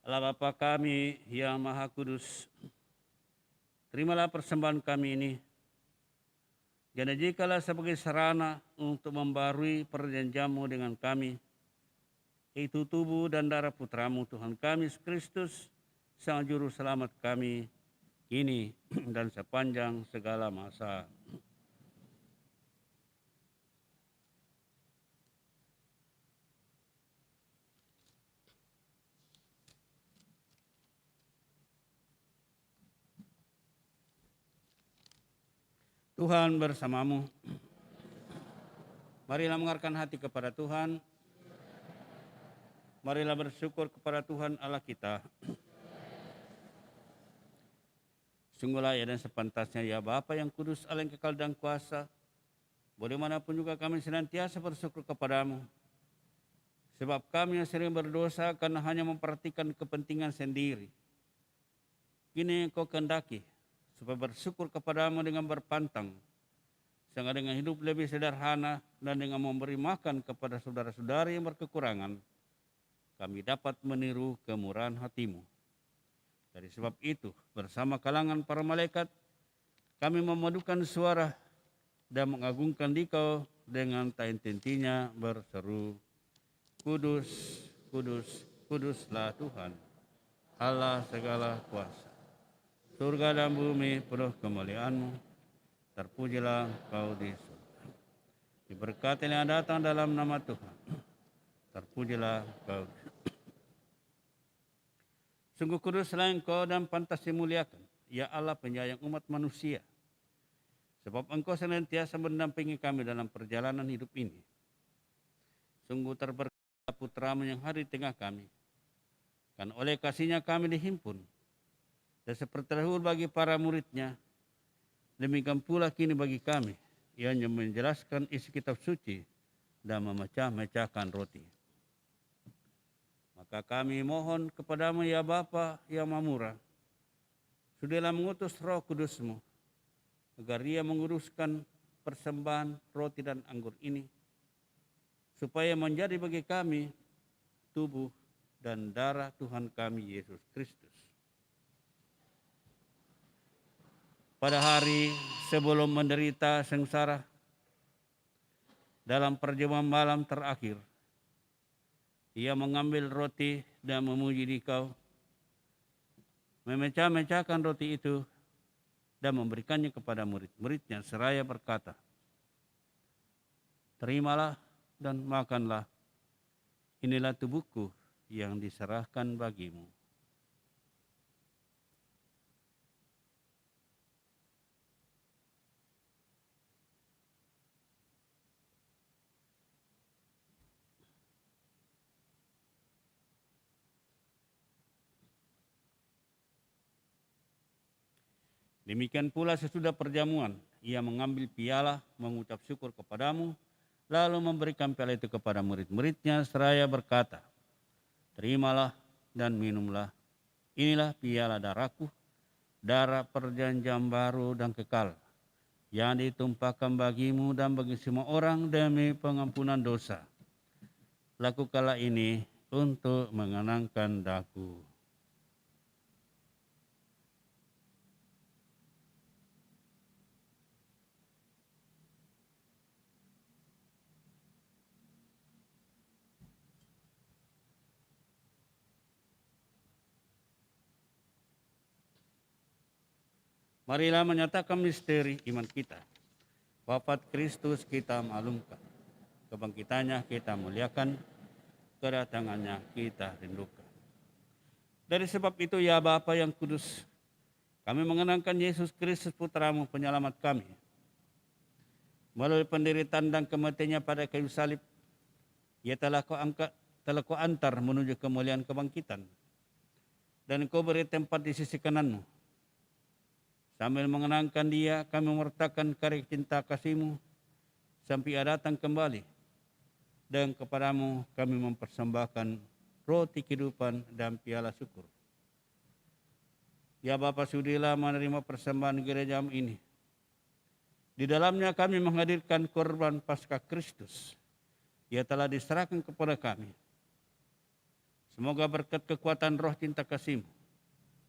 Allah Bapa kami yang Maha Kudus, terimalah persembahan kami ini, dan jikalau sebagai sarana untuk membarui perjanjian-Mu dengan kami, yaitu tubuh dan darah Putra-Mu Tuhan kami Yesus Kristus, Sang Juru Selamat kami, kini dan sepanjang segala masa. Tuhan bersamamu. Marilah mengarahkan hati kepada Tuhan. Marilah bersyukur kepada Tuhan Allah kita. Sungguhlah ya dan sepantasnya ya Bapa yang kudus, Allah yang kekal dan kuasa, bagaimanapun juga kami senantiasa bersyukur kepadamu. Sebab kami yang sering berdosa karena hanya memperhatikan kepentingan sendiri. Kini Engkau kehendaki supaya bersyukur kepadamu dengan berpantang, sehingga dengan hidup lebih sederhana dan dengan memberi makan kepada saudara-saudari yang berkekurangan, kami dapat meniru kemurahan hati-Mu. Dari sebab itu, bersama kalangan para malaikat, kami memadukan suara dan mengagungkan Dikau dengan tak henti-hentinya berseru, Kudus, kudus, kuduslah Tuhan, Allah segala kuasa. Surga dan bumi penuh kemuliaan-Mu, terpujilah Engkau di surga. Diberkati yang datang dalam nama Tuhan, terpujilah Engkau. Sungguh kuduslah Engkau dan pantas dimuliakan, ya Allah penyayang umat manusia. Sebab Engkau senantiasa mendampingi kami dalam perjalanan hidup ini. Sungguh terberkati Putra-Mu yang hadir di tengah kami. Kan oleh kasih-Nya kami dihimpun. Dan seperti dahulu bagi para murid-Nya, demikian pula kini bagi kami, yang menjelaskan isi kitab suci dan memecah-mecahkan roti. Maka kami mohon kepada-Mu ya Bapa yang Maha Murah, sudahlah mengutus Roh Kudus-Mu, agar Ia menguruskan persembahan roti dan anggur ini, supaya menjadi bagi kami tubuh dan darah Tuhan kami Yesus Kristus. Pada hari sebelum menderita sengsara, dalam perjamuan malam terakhir, Ia mengambil roti dan memuji Dikau, memecah-mecahkan roti itu dan memberikannya kepada murid-murid-Nya seraya berkata, terimalah dan makanlah, inilah tubuhku yang diserahkan bagimu. Demikian pula sesudah perjamuan, Ia mengambil piala, mengucap syukur kepada-Mu, lalu memberikan piala itu kepada murid-murid-Nya seraya berkata, terimalah dan minumlah, inilah piala darahku, darah perjanjian baru dan kekal, yang ditumpahkan bagimu dan bagi semua orang demi pengampunan dosa. Lakukanlah ini untuk mengenangkan daku. Marilah menyatakan misteri iman kita. Wafat Kristus kita maklumkan, kebangkitannya kita muliakan, kedatangannya kita rindukan. Dari sebab itu ya Bapa yang kudus, kami mengenangkan Yesus Kristus Putra-Mu penyelamat kami. Melalui penderitaan dan kematiannya pada kayu salib, Ia telah Kau antar menuju kemuliaan kebangkitan. Dan Kau beri tempat di sisi kanan-Mu. Sambil mengenangkan Dia, kami memertakan karya cinta kasih-Mu sampai Ia datang kembali. Dan kepada-Mu kami mempersembahkan roti kehidupan dan piala syukur. Ya Bapa, sudilah menerima persembahan gereja-Mu ini. Di dalamnya kami menghadirkan korban Paskah Kristus. Ia telah diserahkan kepada kami. Semoga berkat kekuatan roh cinta kasih-Mu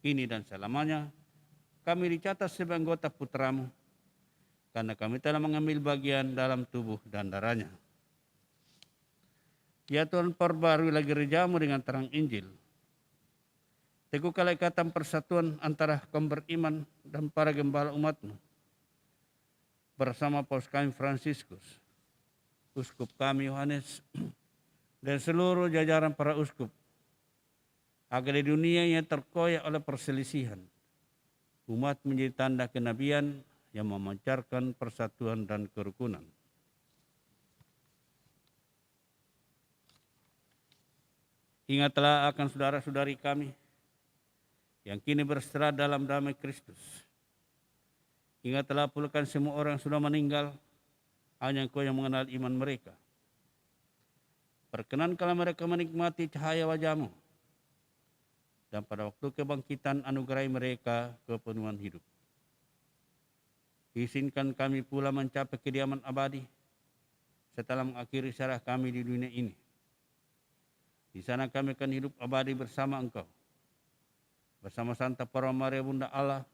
ini dan selamanya, kami dicatat sebagai anggota Putra-Mu, karena kami telah mengambil bagian dalam tubuh dan darah-Nya. Ya Tuhan, perbaruilah gereja-Mu dengan terang Injil. Teguhkanlah ikatan persatuan antara kaum beriman dan para gembala umat-Mu. Bersama Paus kami Fransiskus, Uskup kami Yohanes, dan seluruh jajaran para uskup, agar di dunia yang terkoyak oleh perselisihan, umat menjadi tanda kenabian yang memancarkan persatuan dan kerukunan. Ingatlah akan saudara-saudari kami yang kini bersetelah dalam damai Kristus. Ingatlah pula semua orang yang sudah meninggal, hanya Engkau yang mengenal iman mereka. Perkenankanlah mereka menikmati cahaya wajah-Mu, dan pada waktu kebangkitan anugerahi mereka kepenuhan hidup. Izinkan kami pula mencapai kediaman abadi setelah mengakhiri syarah kami di dunia ini. Di sana kami akan hidup abadi bersama Engkau, bersama Santa Para Maria Bunda Allah,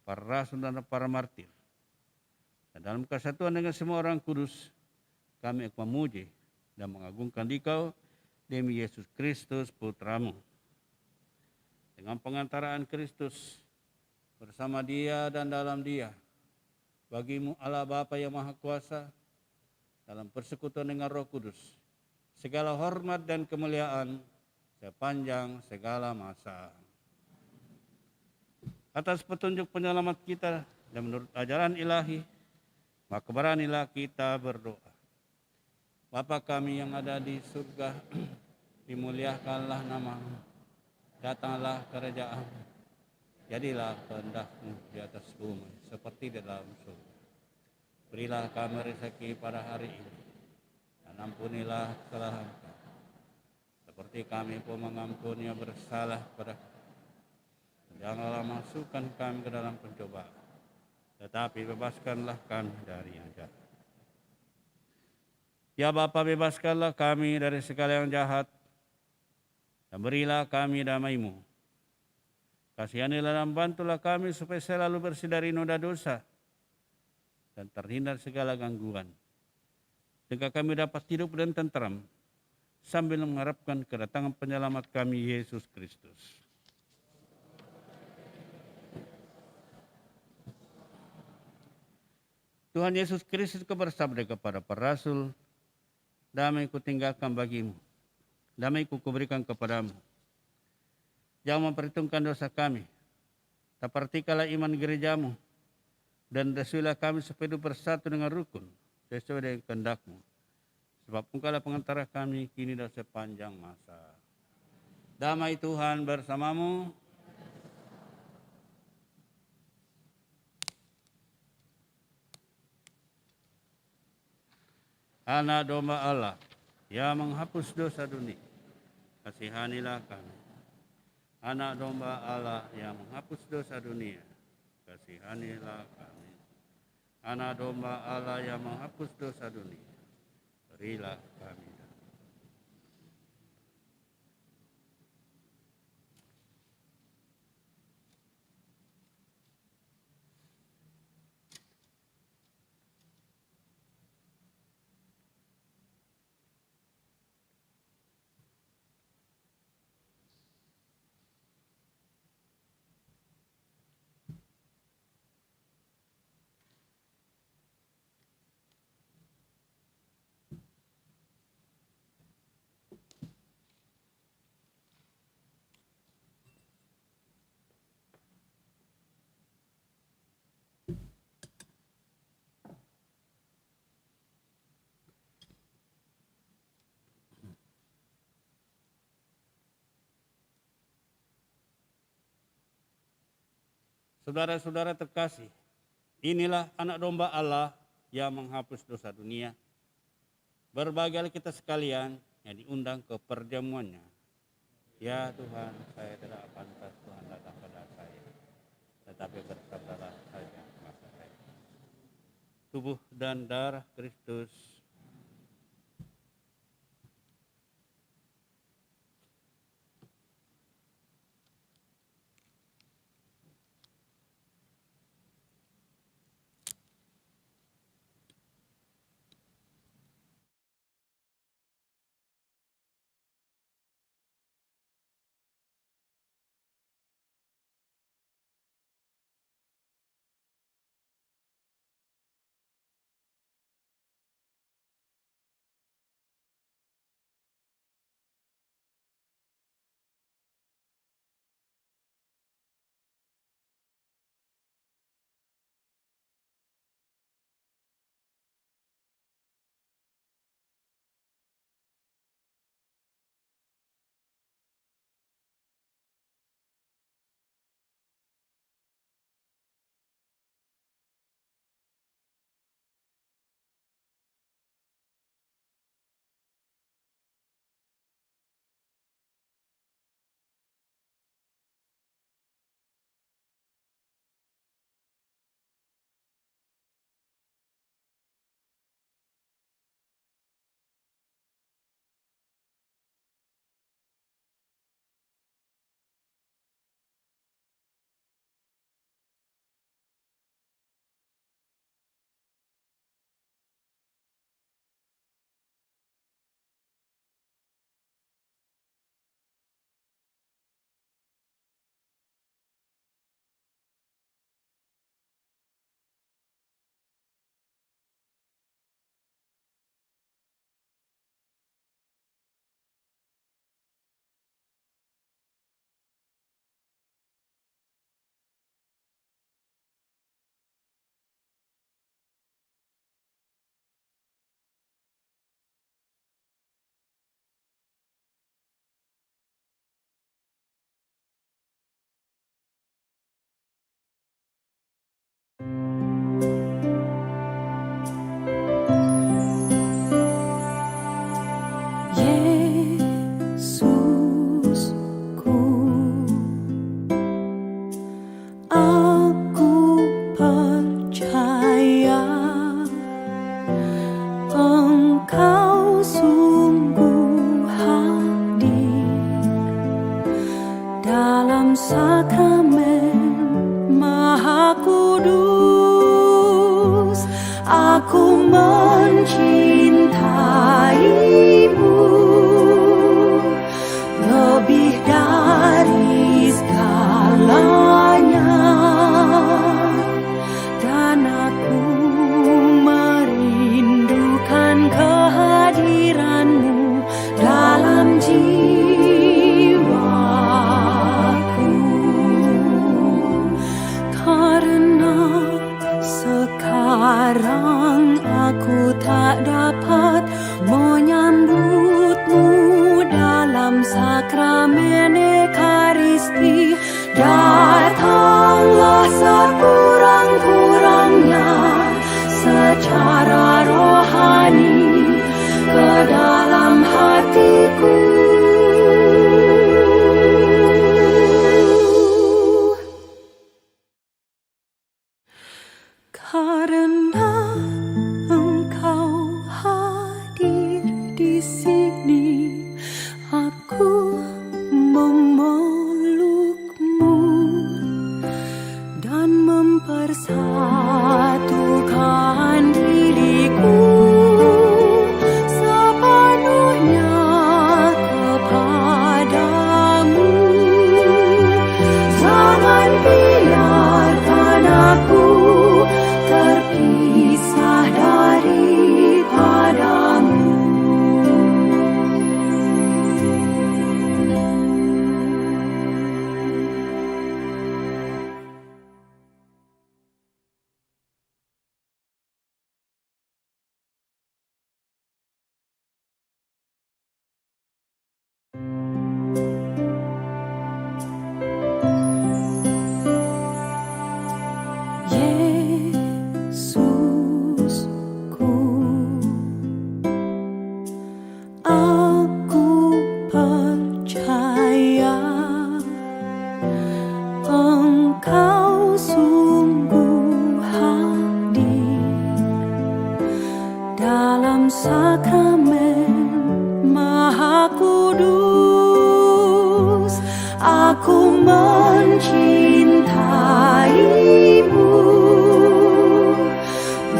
para rasul dan para martir. Dan dalam kesatuan dengan semua orang kudus, kami akan memuji dan mengagungkan Dikau demi Yesus Kristus Putramu. Dengan pengantaraan Kristus, bersama Dia dan dalam Dia, bagimu Allah Bapa yang Maha Kuasa, dalam persekutuan dengan Roh Kudus, segala hormat dan kemuliaan sepanjang segala masa. Atas petunjuk penyelamat kita dan menurut ajaran ilahi, maka beranilah kita berdoa. Bapa kami yang ada di surga, dimuliakanlah nama-Mu, datanglah kerajaan-Mu, jadilah kehendak-Mu di atas bumi seperti di dalam surga. Berilah kami rezeki pada hari ini, dan ampunilah kesalahan kami, seperti kami pun mengampuni yang bersalah pada kami. Janganlah masukkan kami ke dalam pencobaan, tetapi bebaskanlah kami dari yang jahat. Ya Bapa, bebaskanlah kami dari segala yang jahat, dan berilah kami damai-Mu. Kasihanilah dan bantulah kami supaya selalu bersih dari noda dosa dan terhindar segala gangguan, sehingga kami dapat hidup dan tentram sambil mengharapkan kedatangan penyelamat kami, Yesus Kristus. Tuhan Yesus Kristus bersabda kepada para rasul, damai kutinggalkan bagimu, damai kuberikan kepadamu. Jangan memperhitungkan dosa kami, tapertikalah iman gerejamu, dan rasulah kami supaya hidup bersatu dengan rukun, sesuai dengan kehendak-Mu. Sebab Engkaulah pengantara kami kini dan sepanjang masa. Damai Tuhan bersamamu. Anak domba Allah yang menghapus dosa dunia, kasihanilah kami. Anak domba Allah yang menghapus dosa dunia, kasihanilah kami. Anak domba Allah yang menghapus dosa dunia, berilah kami. Saudara-saudara terkasih, inilah anak domba Allah yang menghapus dosa dunia. Berbahagialah kita sekalian yang diundang ke perjamuannya. Ya Tuhan, saya tidak pantas Tuhan datang pada saya, tetapi bersabdalah saja maka saya. Tubuh dan darah Kristus sakramen Maha Kudus, aku mencintaimu lebih dari segalanya, dan aku merindukan kehadiranmu dalam jiwaku. Karena sekarang aku tak dapat menyambutmu dalam sakramen Ekaristi, datanglah sekurang-kurangnya secara rohani ke dalam hatiku. Karena Engkau hadir di sini, aku memelukmu dan mempersatukan diriku sepenuhnya kepadamu. Jangan biarkan aku terpisah daripadamu. Yesusku, aku percaya Engkau sungguh hadir dalam sakramen Maha Kudus. Aku mencintaimu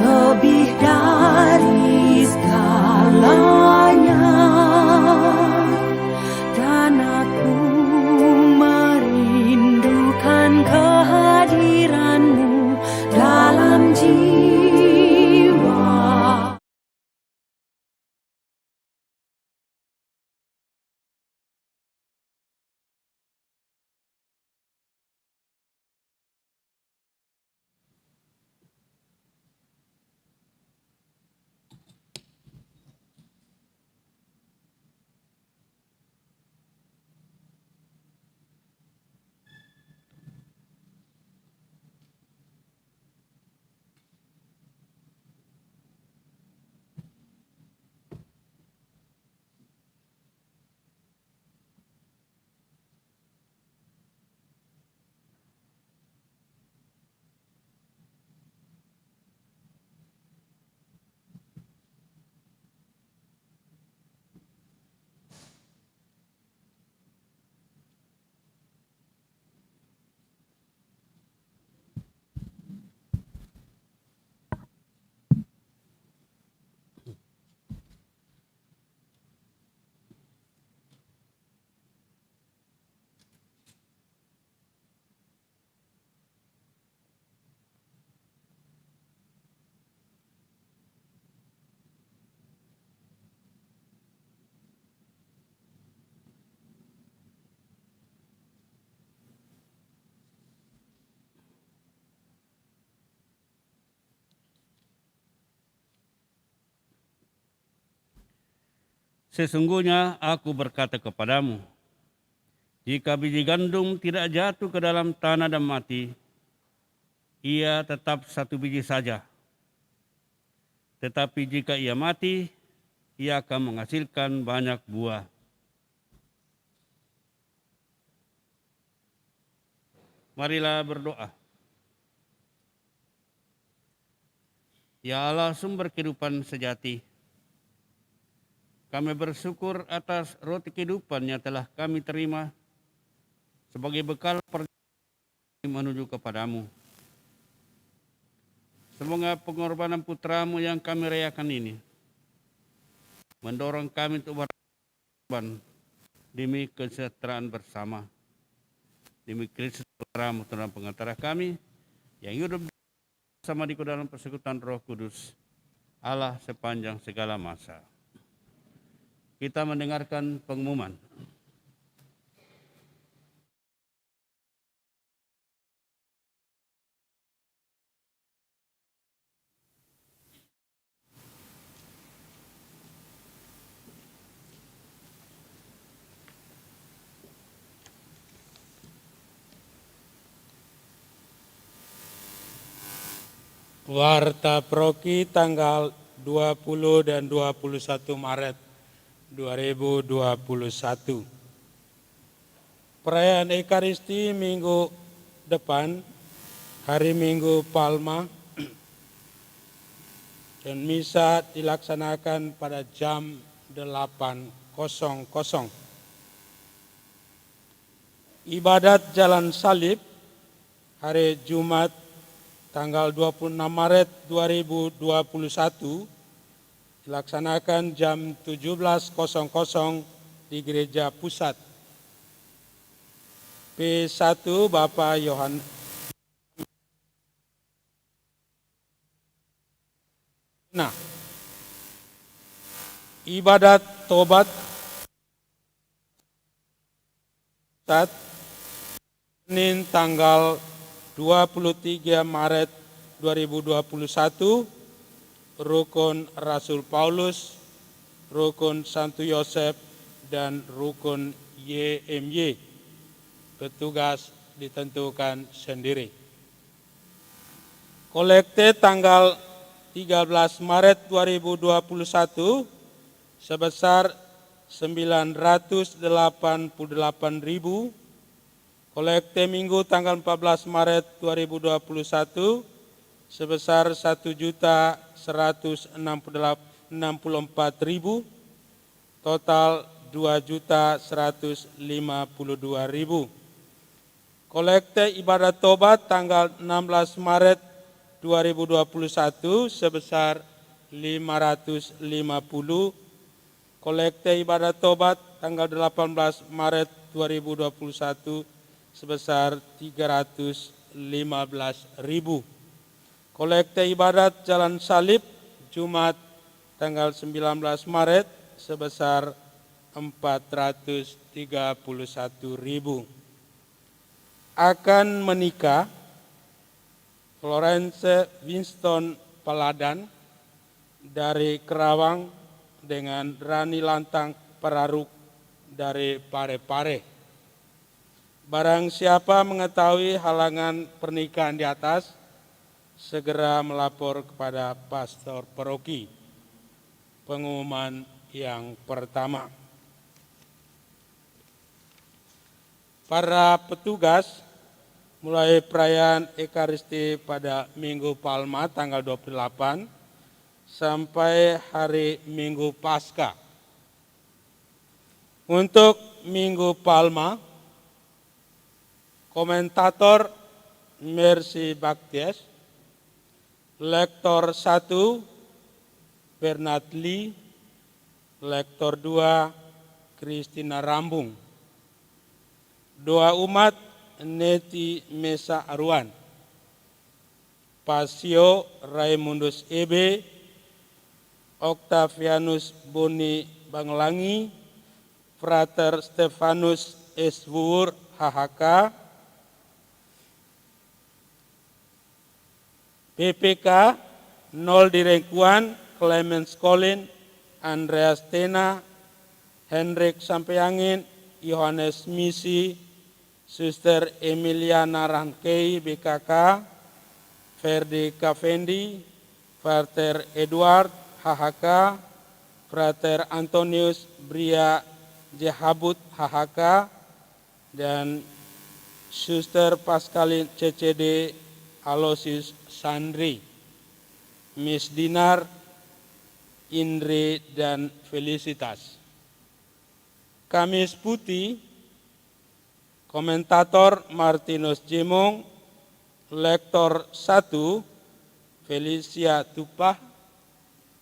lebih dari segalanya, dan aku merindukan kehadiranmu dalam jiwa. Sesungguhnya aku berkata kepadamu, jika biji gandum tidak jatuh ke dalam tanah dan mati, ia tetap satu biji saja. Tetapi jika ia mati, ia akan menghasilkan banyak buah. Marilah berdoa. Ya Allah, sumber kehidupan sejati, kami bersyukur atas roti kehidupan yang telah kami terima sebagai bekal perjalanan menuju kepadamu. Semoga pengorbanan putramu yang kami rayakan ini mendorong kami untuk berkorban demi kesejahteraan bersama. Demi Kristus putramu dalam pengantara kami yang hidup bersama di dalam persekutuan Roh Kudus, Allah sepanjang segala masa. Kita mendengarkan pengumuman. Warta Proki tanggal 20 dan 21 Maret 2021. Perayaan Ekaristi minggu depan, hari Minggu Palma, dan misa dilaksanakan pada jam 8.00. Ibadat Jalan Salib hari Jumat tanggal 26 Maret 2021 dilaksanakan jam 17.00 di Gereja Pusat. P1 Bapak Yohanes. Nah, ibadat tobat Senin tanggal 23 Maret 2021, Rukun Rasul Paulus, Rukun Santo Yosef, dan Rukun YMY. Petugas ditentukan sendiri. Kolekte tanggal 13 Maret 2021 sebesar 988.000. Kolekte Minggu tanggal 14 Maret 2021 sebesar 1.164.000, total 2.152.000. Kolekte ibadat tobat tanggal 16 Maret 2021 sebesar 550. Kolekte ibadat tobat tanggal 18 Maret 2021 sebesar 315.000. Kolekte ibadat Jalan Salib Jumat tanggal 19 Maret sebesar 431.000. Akan menikah Florence Winston Paladan dari Kerawang dengan Rani Lantang Pararuk dari Parepare. Barang siapa mengetahui halangan pernikahan di atas, segera melapor kepada pastor paroki. Pengumuman yang pertama. Para petugas mulai perayaan Ekaristi pada Minggu Palma tanggal 28 sampai hari Minggu Paskah. Untuk Minggu Palma, komentator Mercy Bakties, lektor 1 Bernard Lee, lektor 2 Christina Rambung, doa umat Neti Mesa Arwan, Pasio Raimundus EB, Octavianus Boni Banglangi, Frater Stefanus Eswur HHK, PPK 0 Direngkuan, Clemens Colin, Andreas Tena, Hendrik Sampeangin, Yohanes Misi, Suster Emiliana Rankei BKK, Ferdi Kafendi, Frater Edward HHK, Frater Antonius Bria Jehabut HHK, dan Suster Pascalin CCD Alosius Sandri, Miss Dinar, Indri, dan Felicitas. Kamis Putih, komentator Martinus Jemong, Lektor 1 Felicia Tupah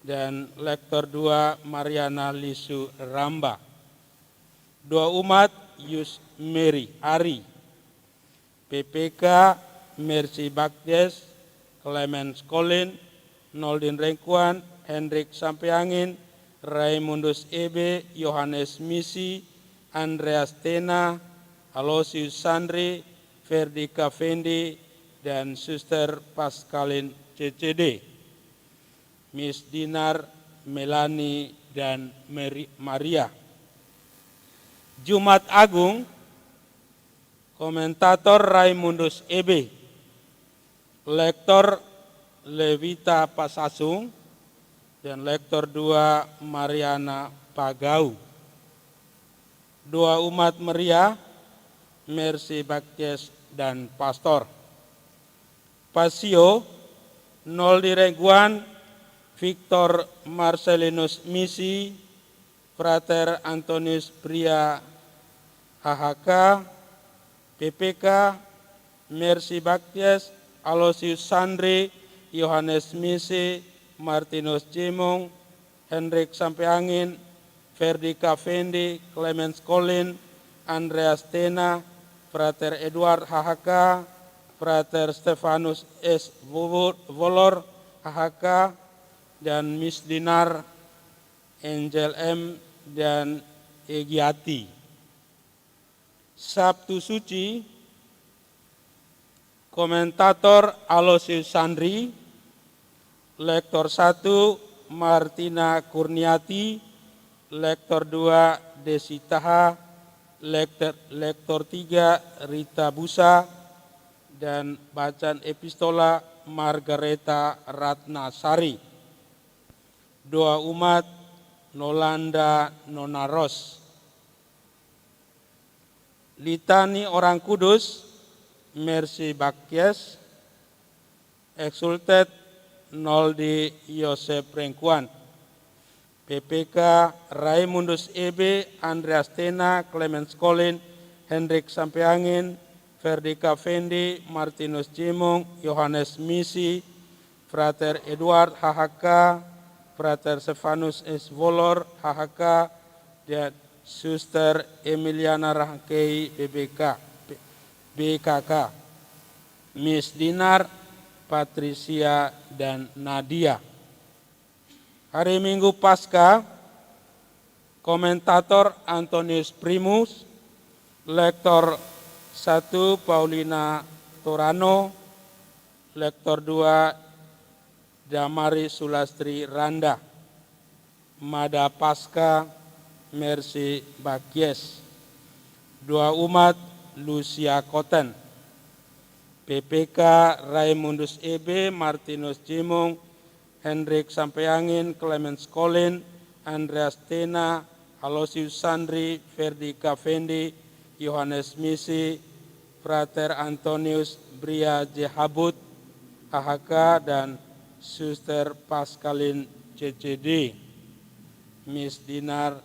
dan Lektor 2 Mariana Lisu Ramba. Doa umat Yus Mary Ari. PPK Mercy Bakdes, Clemens Colin, Noldin Rengkuan, Hendrik Sampeangin, Raimundus Ebe, Yohanes Misi, Andreas Tena, Alosius Sandri, Ferdi Kafendi, dan Suster Pascalin CCD. Miss Dinar, Melani, dan Maria. Jumat Agung, Komentator Raimundus Ebe, Lektor Levita Pasasung, dan Lektor 2 Mariana Pagau. Doa umat Maria, Mercy Bakties, dan Pastor. Pasio, Noldi Rengkuan, Victor Marcelinus Misi, Frater Antonius Pria HHK, PPK, Mercy Bakties, Alosius Sandri, Yohanes Misi, Martinus Jimong, Hendrik Sampeangin, Ferdi Kafendi, Clemens Colin, Andreas Tena, Frater Edward HHK, Frater Stefanus S. Volor HHK, dan Miss Dinar, Angel M, dan Egiati. Sabtu Suci, Komentator Alosius Sandri, Lektor 1 Martina Kurniati, Lektor 2 Desi Taha, Lektor 3 Rita Busa, dan bacaan epistola Margareta Ratnasari. Doa umat Nolanda Nonaros. Litani Orang Kudus, Mercy Bakties, Exultet Noldi Yosef Rengkuan. PPK Raimundus Ebe, Andreas Tena, Clemens Colin, Hendrik Sampeangin, Ferdi Kafendi, Martinus Jimong, Yohanes Misi, Frater Edward HHK, Frater Stefanus S. Volor HHK, dan Suster Emiliana Rahkei BKK, Miss Dinar, Patricia, dan Nadia. Hari Minggu Paskah, Komentator Antonius Primus, Lektor 1 Paulina Torano, Lektor 2 Damari Sulastri Randa. Mada Paskah, Mercy Bakties. Doa umat Lucia Koten. PPK Raimundus Ebe, Martinus Jimong, Hendrik Sampeangin, Clemens Colin, Andreas Tena, Alosius Sandri, Ferdi Kafendi, Yohanes Misi, Frater Antonius Bria Jehabut HHK, dan Suster Pascalin CCD, Miss Dinar,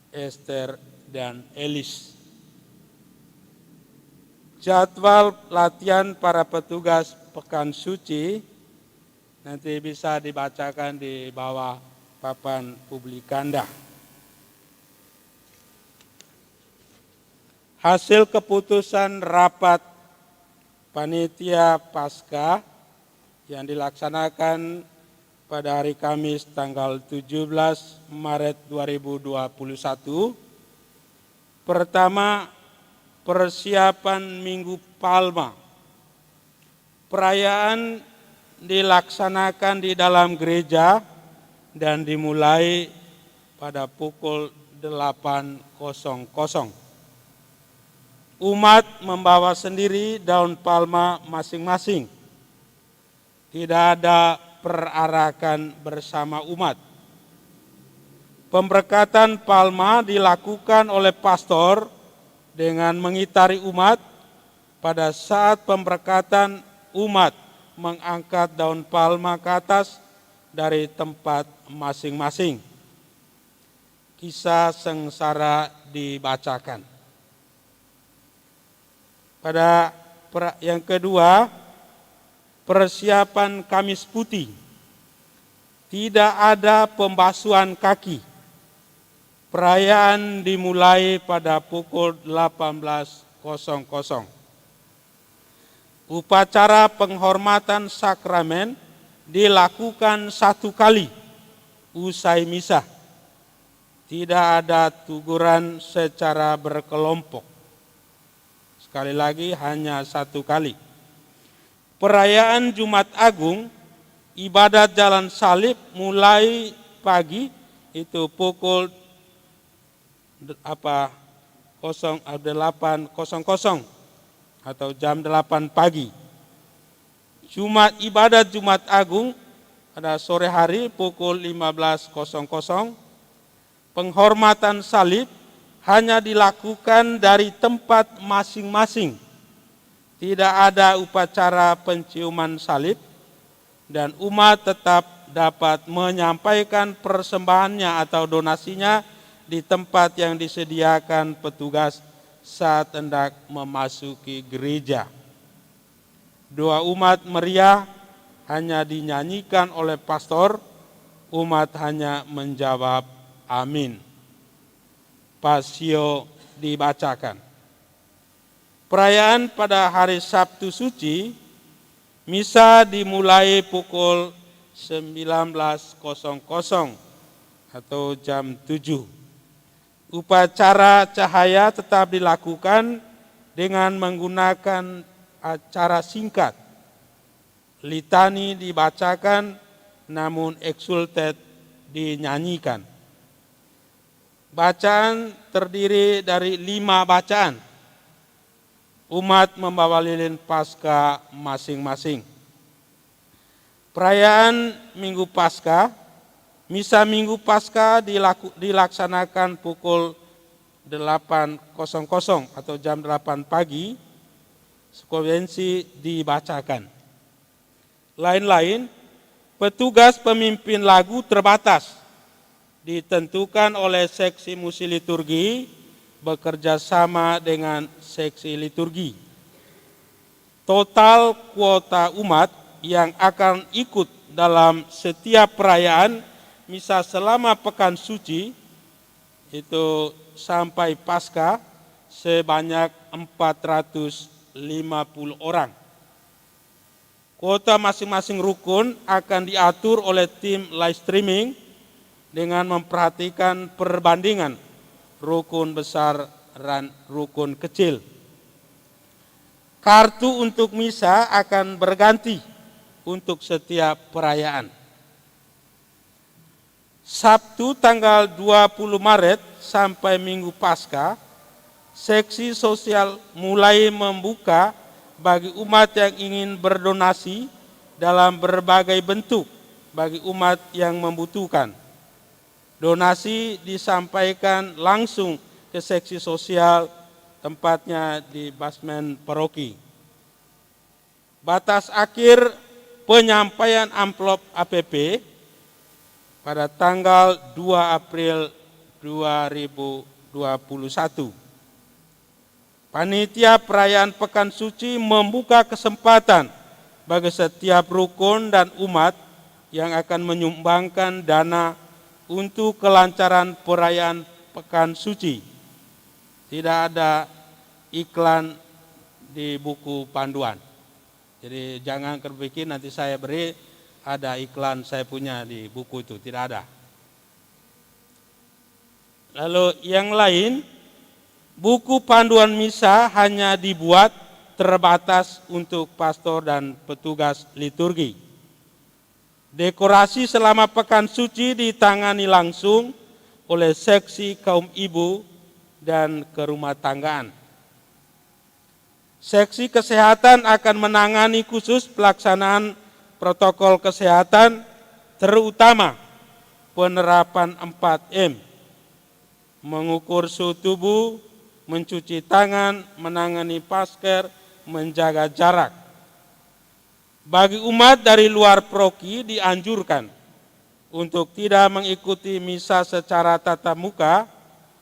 Esther, dan Elis. Jadwal latihan para petugas Pekan Suci nanti bisa dibacakan di bawah papan publikanda. Hasil keputusan rapat Panitia Paskah yang dilaksanakan pada hari Kamis tanggal 17 Maret 2021. Pertama, persiapan Minggu Palma. Perayaan dilaksanakan di dalam gereja dan dimulai pada pukul 8.00. Umat membawa sendiri daun palma masing-masing. Tidak ada perarakan bersama umat. Pemberkatan palma dilakukan oleh pastor dengan mengitari umat. Pada saat pemberkatan, umat mengangkat daun palma ke atas dari tempat masing-masing. Kisah sengsara dibacakan. Pada yang kedua, persiapan Kamis Putih. Tidak ada pembasuhan kaki. Perayaan dimulai pada pukul 18.00. Upacara penghormatan sakramen dilakukan 1 kali usai misa. Tidak ada teguran secara berkelompok. Sekali lagi hanya 1 kali. Perayaan Jumat Agung, ibadat jalan salib mulai pagi itu pukul 8.00 atau jam 8 pagi. Ibadat Jumat Agung pada sore hari pukul 15.00. Penghormatan salib hanya dilakukan dari tempat masing-masing. Tidak ada upacara penciuman salib dan umat tetap dapat menyampaikan persembahannya atau donasinya di tempat yang disediakan petugas saat hendak memasuki gereja. Doa umat meriah hanya dinyanyikan oleh pastor, umat hanya menjawab amin. Pasio dibacakan. Perayaan pada hari Sabtu Suci, misa dimulai pukul 19.00 atau jam 7. Upacara cahaya tetap dilakukan dengan menggunakan acara singkat. Litani dibacakan namun exsultet dinyanyikan. Bacaan terdiri dari 5 bacaan. Umat membawa lilin Paskah masing-masing. Perayaan Minggu Paskah, misa Minggu Paskah dilaksanakan pukul 8.00 atau jam 8 pagi. Sequensi dibacakan. Lain-lain, petugas pemimpin lagu terbatas ditentukan oleh seksi musik liturgi bekerja sama dengan seksi liturgi. Total kuota umat yang akan ikut dalam setiap perayaan misa selama pekan suci itu sampai Paskah sebanyak 450 orang. Kuota masing-masing rukun akan diatur oleh tim live streaming dengan memperhatikan perbandingan rukun besar dan rukun kecil. Kartu untuk misa akan berganti untuk setiap perayaan. Sabtu tanggal 20 Maret sampai Minggu Paskah, seksi sosial mulai membuka bagi umat yang ingin berdonasi dalam berbagai bentuk bagi umat yang membutuhkan. Donasi disampaikan langsung ke seksi sosial, tempatnya di basement paroki. Batas akhir penyampaian amplop APP pada tanggal 2 April 2021. Panitia perayaan Pekan Suci membuka kesempatan bagi setiap rukun dan umat yang akan menyumbangkan dana untuk kelancaran perayaan Pekan Suci. Tidak ada iklan di buku panduan. Jadi jangan berpikir nanti saya beri ada iklan saya punya di buku itu, tidak ada. Lalu yang lain, buku panduan misa hanya dibuat terbatas untuk pastor dan petugas liturgi. Dekorasi selama Pekan Suci ditangani langsung oleh seksi kaum ibu dan kerumah tanggaan. Seksi kesehatan akan menangani khusus pelaksanaan protokol kesehatan, terutama penerapan 4M, mengukur suhu tubuh, mencuci tangan, menangani masker, menjaga jarak. Bagi umat dari luar proki dianjurkan untuk tidak mengikuti misa secara tatap muka,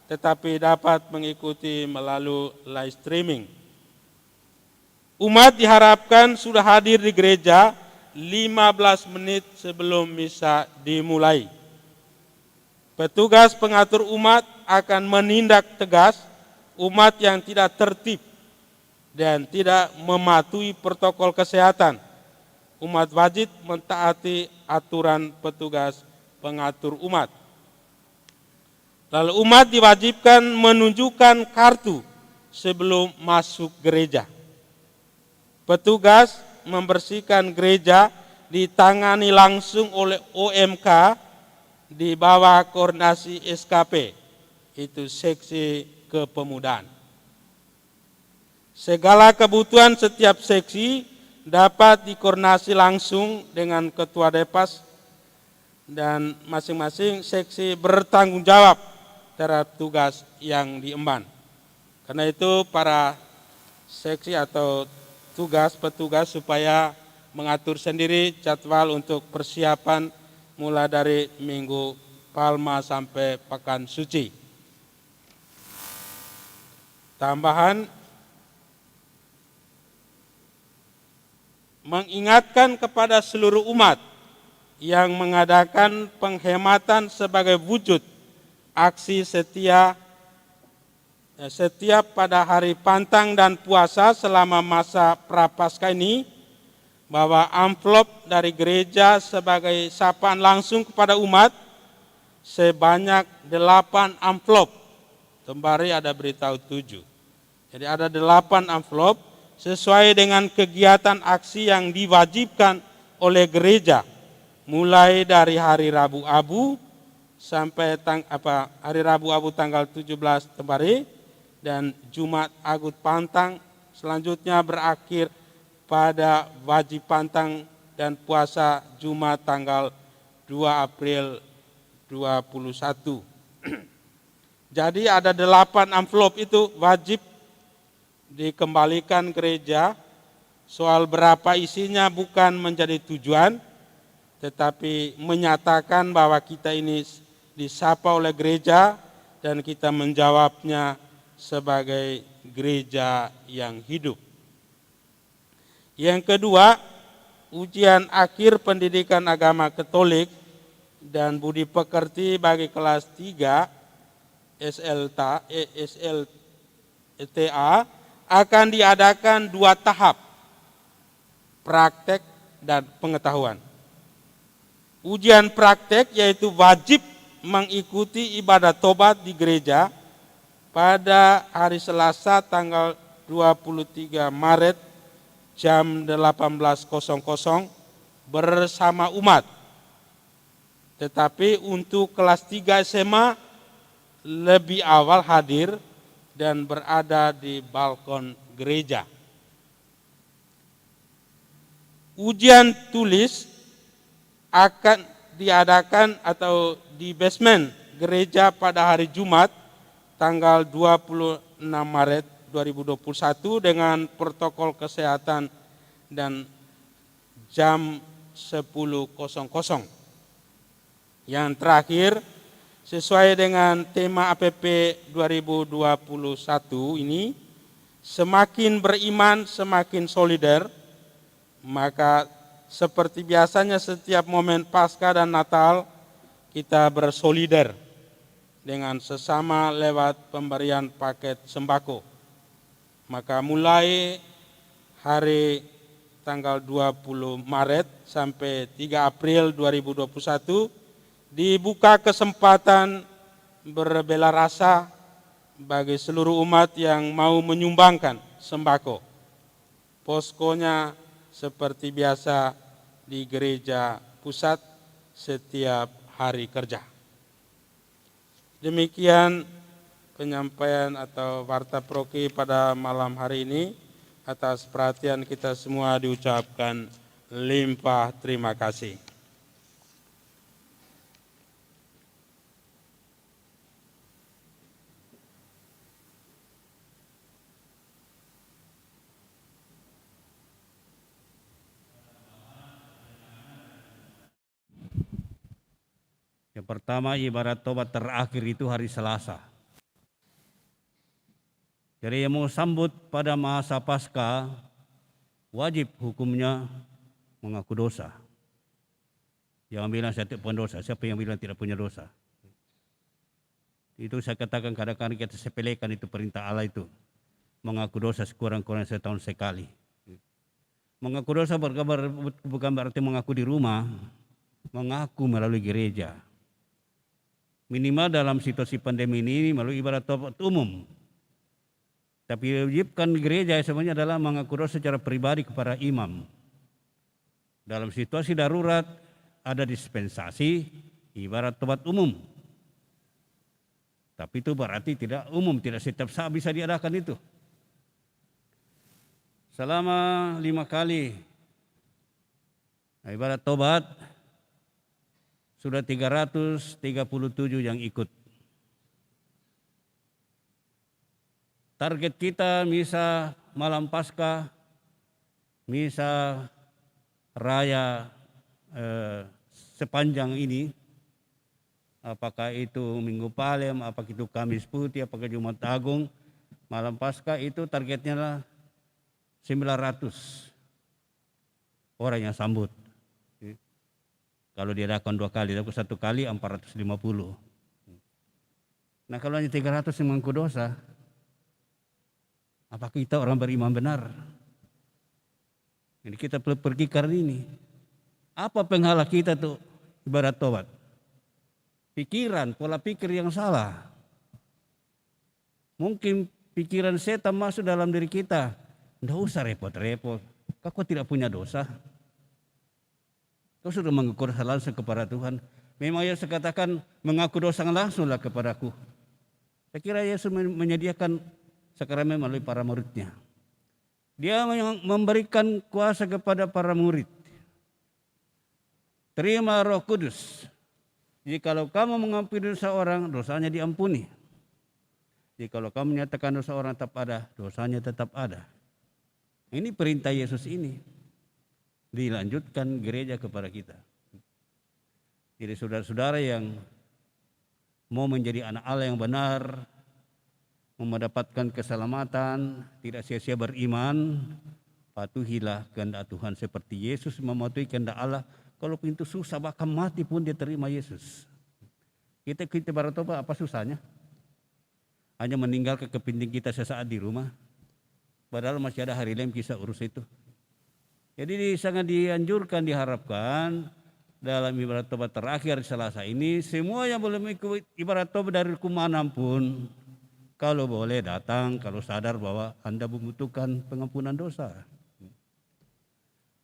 tetapi dapat mengikuti melalui live streaming. Umat diharapkan sudah hadir di gereja 15 menit sebelum misa dimulai. Petugas pengatur umat akan menindak tegas umat yang tidak tertib dan tidak mematuhi protokol kesehatan. Umat wajib mentaati aturan petugas pengatur umat. Lalu umat diwajibkan menunjukkan kartu sebelum masuk gereja. Petugas membersihkan gereja ditangani langsung oleh OMK di bawah koordinasi SKP, itu seksi kepemudaan. Segala kebutuhan setiap seksi dapat dikoordinasi langsung dengan ketua Depas dan masing-masing seksi bertanggung jawab terhadap tugas yang diemban. Karena itu para seksi atau petugas supaya mengatur sendiri jadwal untuk persiapan mulai dari Minggu Palma sampai Pekan Suci. Tambahan, mengingatkan kepada seluruh umat yang mengadakan penghematan sebagai wujud aksi setia setiap pada hari pantang dan puasa selama masa Prapaskah ini, bahwa amplop dari gereja sebagai sapaan langsung kepada umat sebanyak 8 amplop. Kembali ada beritahu 7. Jadi ada 8 amplop sesuai dengan kegiatan aksi yang diwajibkan oleh gereja, mulai dari hari Rabu Abu sampai hari Rabu Abu tanggal 17 kemarin, dan Jumat Agut Pantang selanjutnya berakhir pada wajib pantang dan puasa Jumat tanggal 2 April 21. Jadi ada 8 amplop itu wajib dikembalikan gereja. Soal berapa isinya bukan menjadi tujuan, tetapi menyatakan bahwa kita ini disapa oleh gereja dan kita menjawabnya sebagai gereja yang hidup. Yang kedua, ujian akhir pendidikan agama Katolik dan budi pekerti bagi kelas 3 SLTA akan diadakan 2 tahap, praktek dan pengetahuan. Ujian praktek yaitu wajib mengikuti ibadah tobat di gereja pada hari Selasa tanggal 23 Maret jam 18.00 bersama umat. Tetapi untuk kelas 3 SMA lebih awal hadir dan berada di balkon gereja. Ujian tulis akan diadakan atau di basement gereja pada hari Jumat tanggal 26 Maret 2021 dengan protokol kesehatan dan jam 10.00. Yang terakhir, sesuai dengan tema APP 2021 ini, semakin beriman semakin solider, maka seperti biasanya setiap momen Paskah dan Natal kita bersolider dengan sesama lewat pemberian paket sembako. Maka mulai hari tanggal 20 Maret sampai 3 April 2021 dibuka kesempatan berbela rasa bagi seluruh umat yang mau menyumbangkan sembako. Poskonya seperti biasa di gereja pusat setiap hari kerja. Demikian penyampaian atau warta proki pada malam hari ini. Atas perhatian kita semua diucapkan limpah terima kasih. Yang pertama, ibarat tobat terakhir itu hari Selasa. Jadi yang mau sambut pada masa Paskah wajib hukumnya mengaku dosa. Jangan bilang saya tidak punya dosa, siapa yang bilang tidak punya dosa? Itu saya katakan kadang-kadang kita sepelekan itu perintah Allah itu. Mengaku dosa sekurang-kurangnya setahun sekali. Mengaku dosa bukan berarti mengaku di rumah, mengaku melalui gereja. Minimal dalam situasi pandemi ini melalui ibadat tobat umum. Tapi wajibkan gereja semuanya adalah mengaku dosa secara pribadi kepada imam. Dalam situasi darurat ada dispensasi ibarat tobat umum. Tapi itu berarti tidak umum, tidak setiap saat bisa diadakan itu. Selama 5 kali ibarat tobat sudah 337 yang ikut. Target kita misa malam Paskah, misa raya sepanjang ini, apakah itu Minggu Palem, apakah itu Kamis Putih, apakah Jumat Agung, malam Paskah itu targetnya lah 900 orang yang sambut. Kalau diadakan 2 kali, tapi 1 kali 450. Nah kalau hanya 300 yang mengaku dosa, apakah kita orang beriman benar? Jadi kita pergi karena ini. Apa penghalang kita tuh ibarat tobat? Pikiran, pola pikir yang salah. Mungkin pikiran setan masuk dalam diri kita. Tidak usah repot-repot. Kau tidak punya dosa. Kau sudah mengaku dosa langsung kepada Tuhan. Memang Yesus katakan mengaku dosa langsunglah kepadaku. Saya kira Yesus menyediakan sakramen melalui para muridnya. Dia memberikan kuasa kepada para murid. Terima Roh Kudus. Jikalau kamu mengampuni dosa orang, dosanya diampuni. Jikalau kamu menyatakan dosa orang tetap ada, dosanya tetap ada. Ini perintah Yesus ini. Dilanjutkan gereja kepada kita. Jadi saudara-saudara yang mau menjadi anak Allah yang benar, mau mendapatkan keselamatan, tidak sia-sia beriman, patuhilah kehendak Tuhan seperti Yesus mematuhi kehendak Allah. Kalau pintu susah bahkan mati pun dia terima Yesus. Kita bertobat apa susahnya? Hanya meninggalkan kepentingan kita sesaat di rumah. Padahal masih ada hari lain kisah urus itu. Jadi sangat dianjurkan, diharapkan dalam ibarat tobat terakhir Selasa ini, semua yang belum ikut ibarat tobat dari kemanapun, kalau boleh datang, kalau sadar bahwa Anda membutuhkan pengampunan dosa.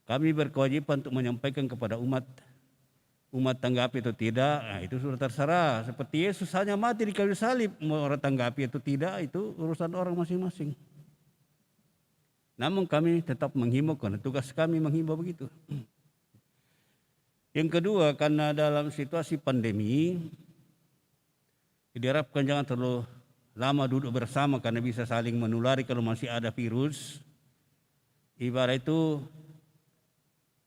Kami berkewajiban untuk menyampaikan kepada umat tanggapi itu tidak, nah itu sudah terserah. Seperti Yesus hanya mati di kayu salib, mau orang tanggapi itu tidak, itu urusan orang masing-masing. Namun kami tetap menghimbau, karena tugas kami menghimbau begitu. Yang kedua, karena dalam situasi pandemi, diharapkan jangan terlalu lama duduk bersama karena bisa saling menulari kalau masih ada virus. Ibarat itu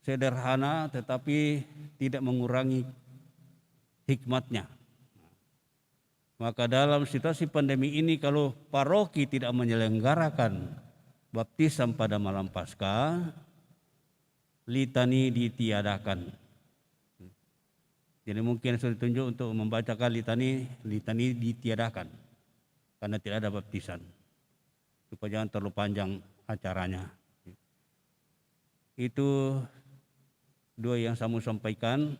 sederhana tetapi tidak mengurangi hikmatnya. Maka dalam situasi pandemi ini kalau paroki tidak menyelenggarakan baptisan pada malam Paskah, litani ditiadakan. Jadi mungkin sudah ditunjuk untuk membacakan litani ditiadakan karena tidak ada baptisan. Supaya jangan terlalu panjang acaranya. Itu 2 yang saya mau sampaikan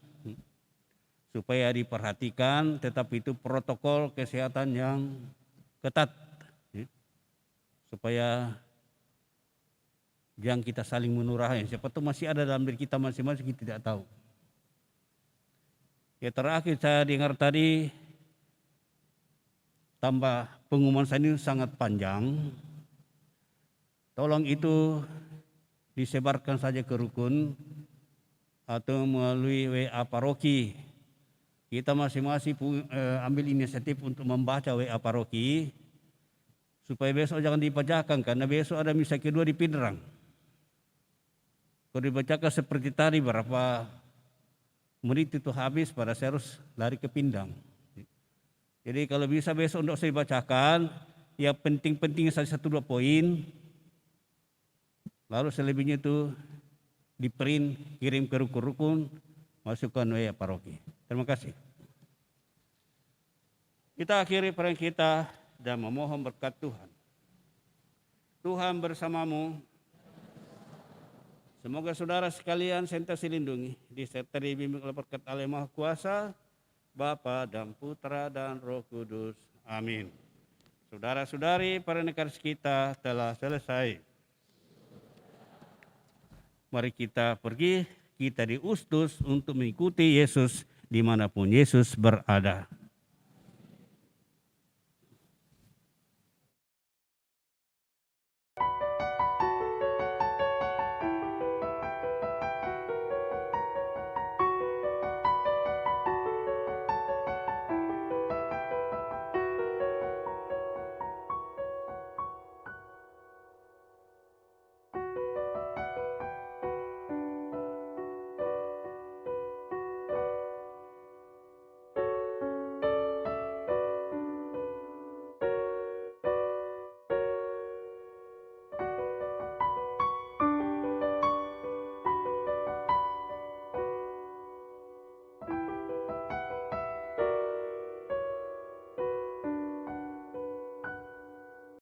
supaya diperhatikan, tetapi itu protokol kesehatan yang ketat supaya jangan kita saling menurahkan. Siapa tahu masih ada dalam diri kita masing-masing, kita tidak tahu. Ya terakhir saya dengar tadi tambah pengumuman saya ini sangat panjang. Tolong itu disebarkan saja ke rukun atau melalui WA paroki. Kita masing-masing ambil inisiatif untuk membaca WA paroki supaya besok jangan dibacakan, karena besok ada misa kedua di Pindrang. Kalau dibacakan seperti tadi berapa menit itu habis, pada saya harus lari ke Pindang. Jadi kalau bisa besok untuk saya bacakan, ya penting-penting saja 1-2 poin. Lalu selebihnya itu diprint, kirim ke rukun-rukun, masukkan WA paroki. Terima kasih. Kita akhiri perayaan kita dan memohon berkat Tuhan. Tuhan bersamamu. Semoga saudara sekalian senantiasa dilindungi, disertai bimbing oleh berkat Allah Maha Kuasa, Bapa dan Putra dan Roh Kudus. Amin. Saudara-saudari, perayaan Ekaris kita telah selesai. Mari kita pergi, kita diutus untuk mengikuti Yesus dimanapun Yesus berada.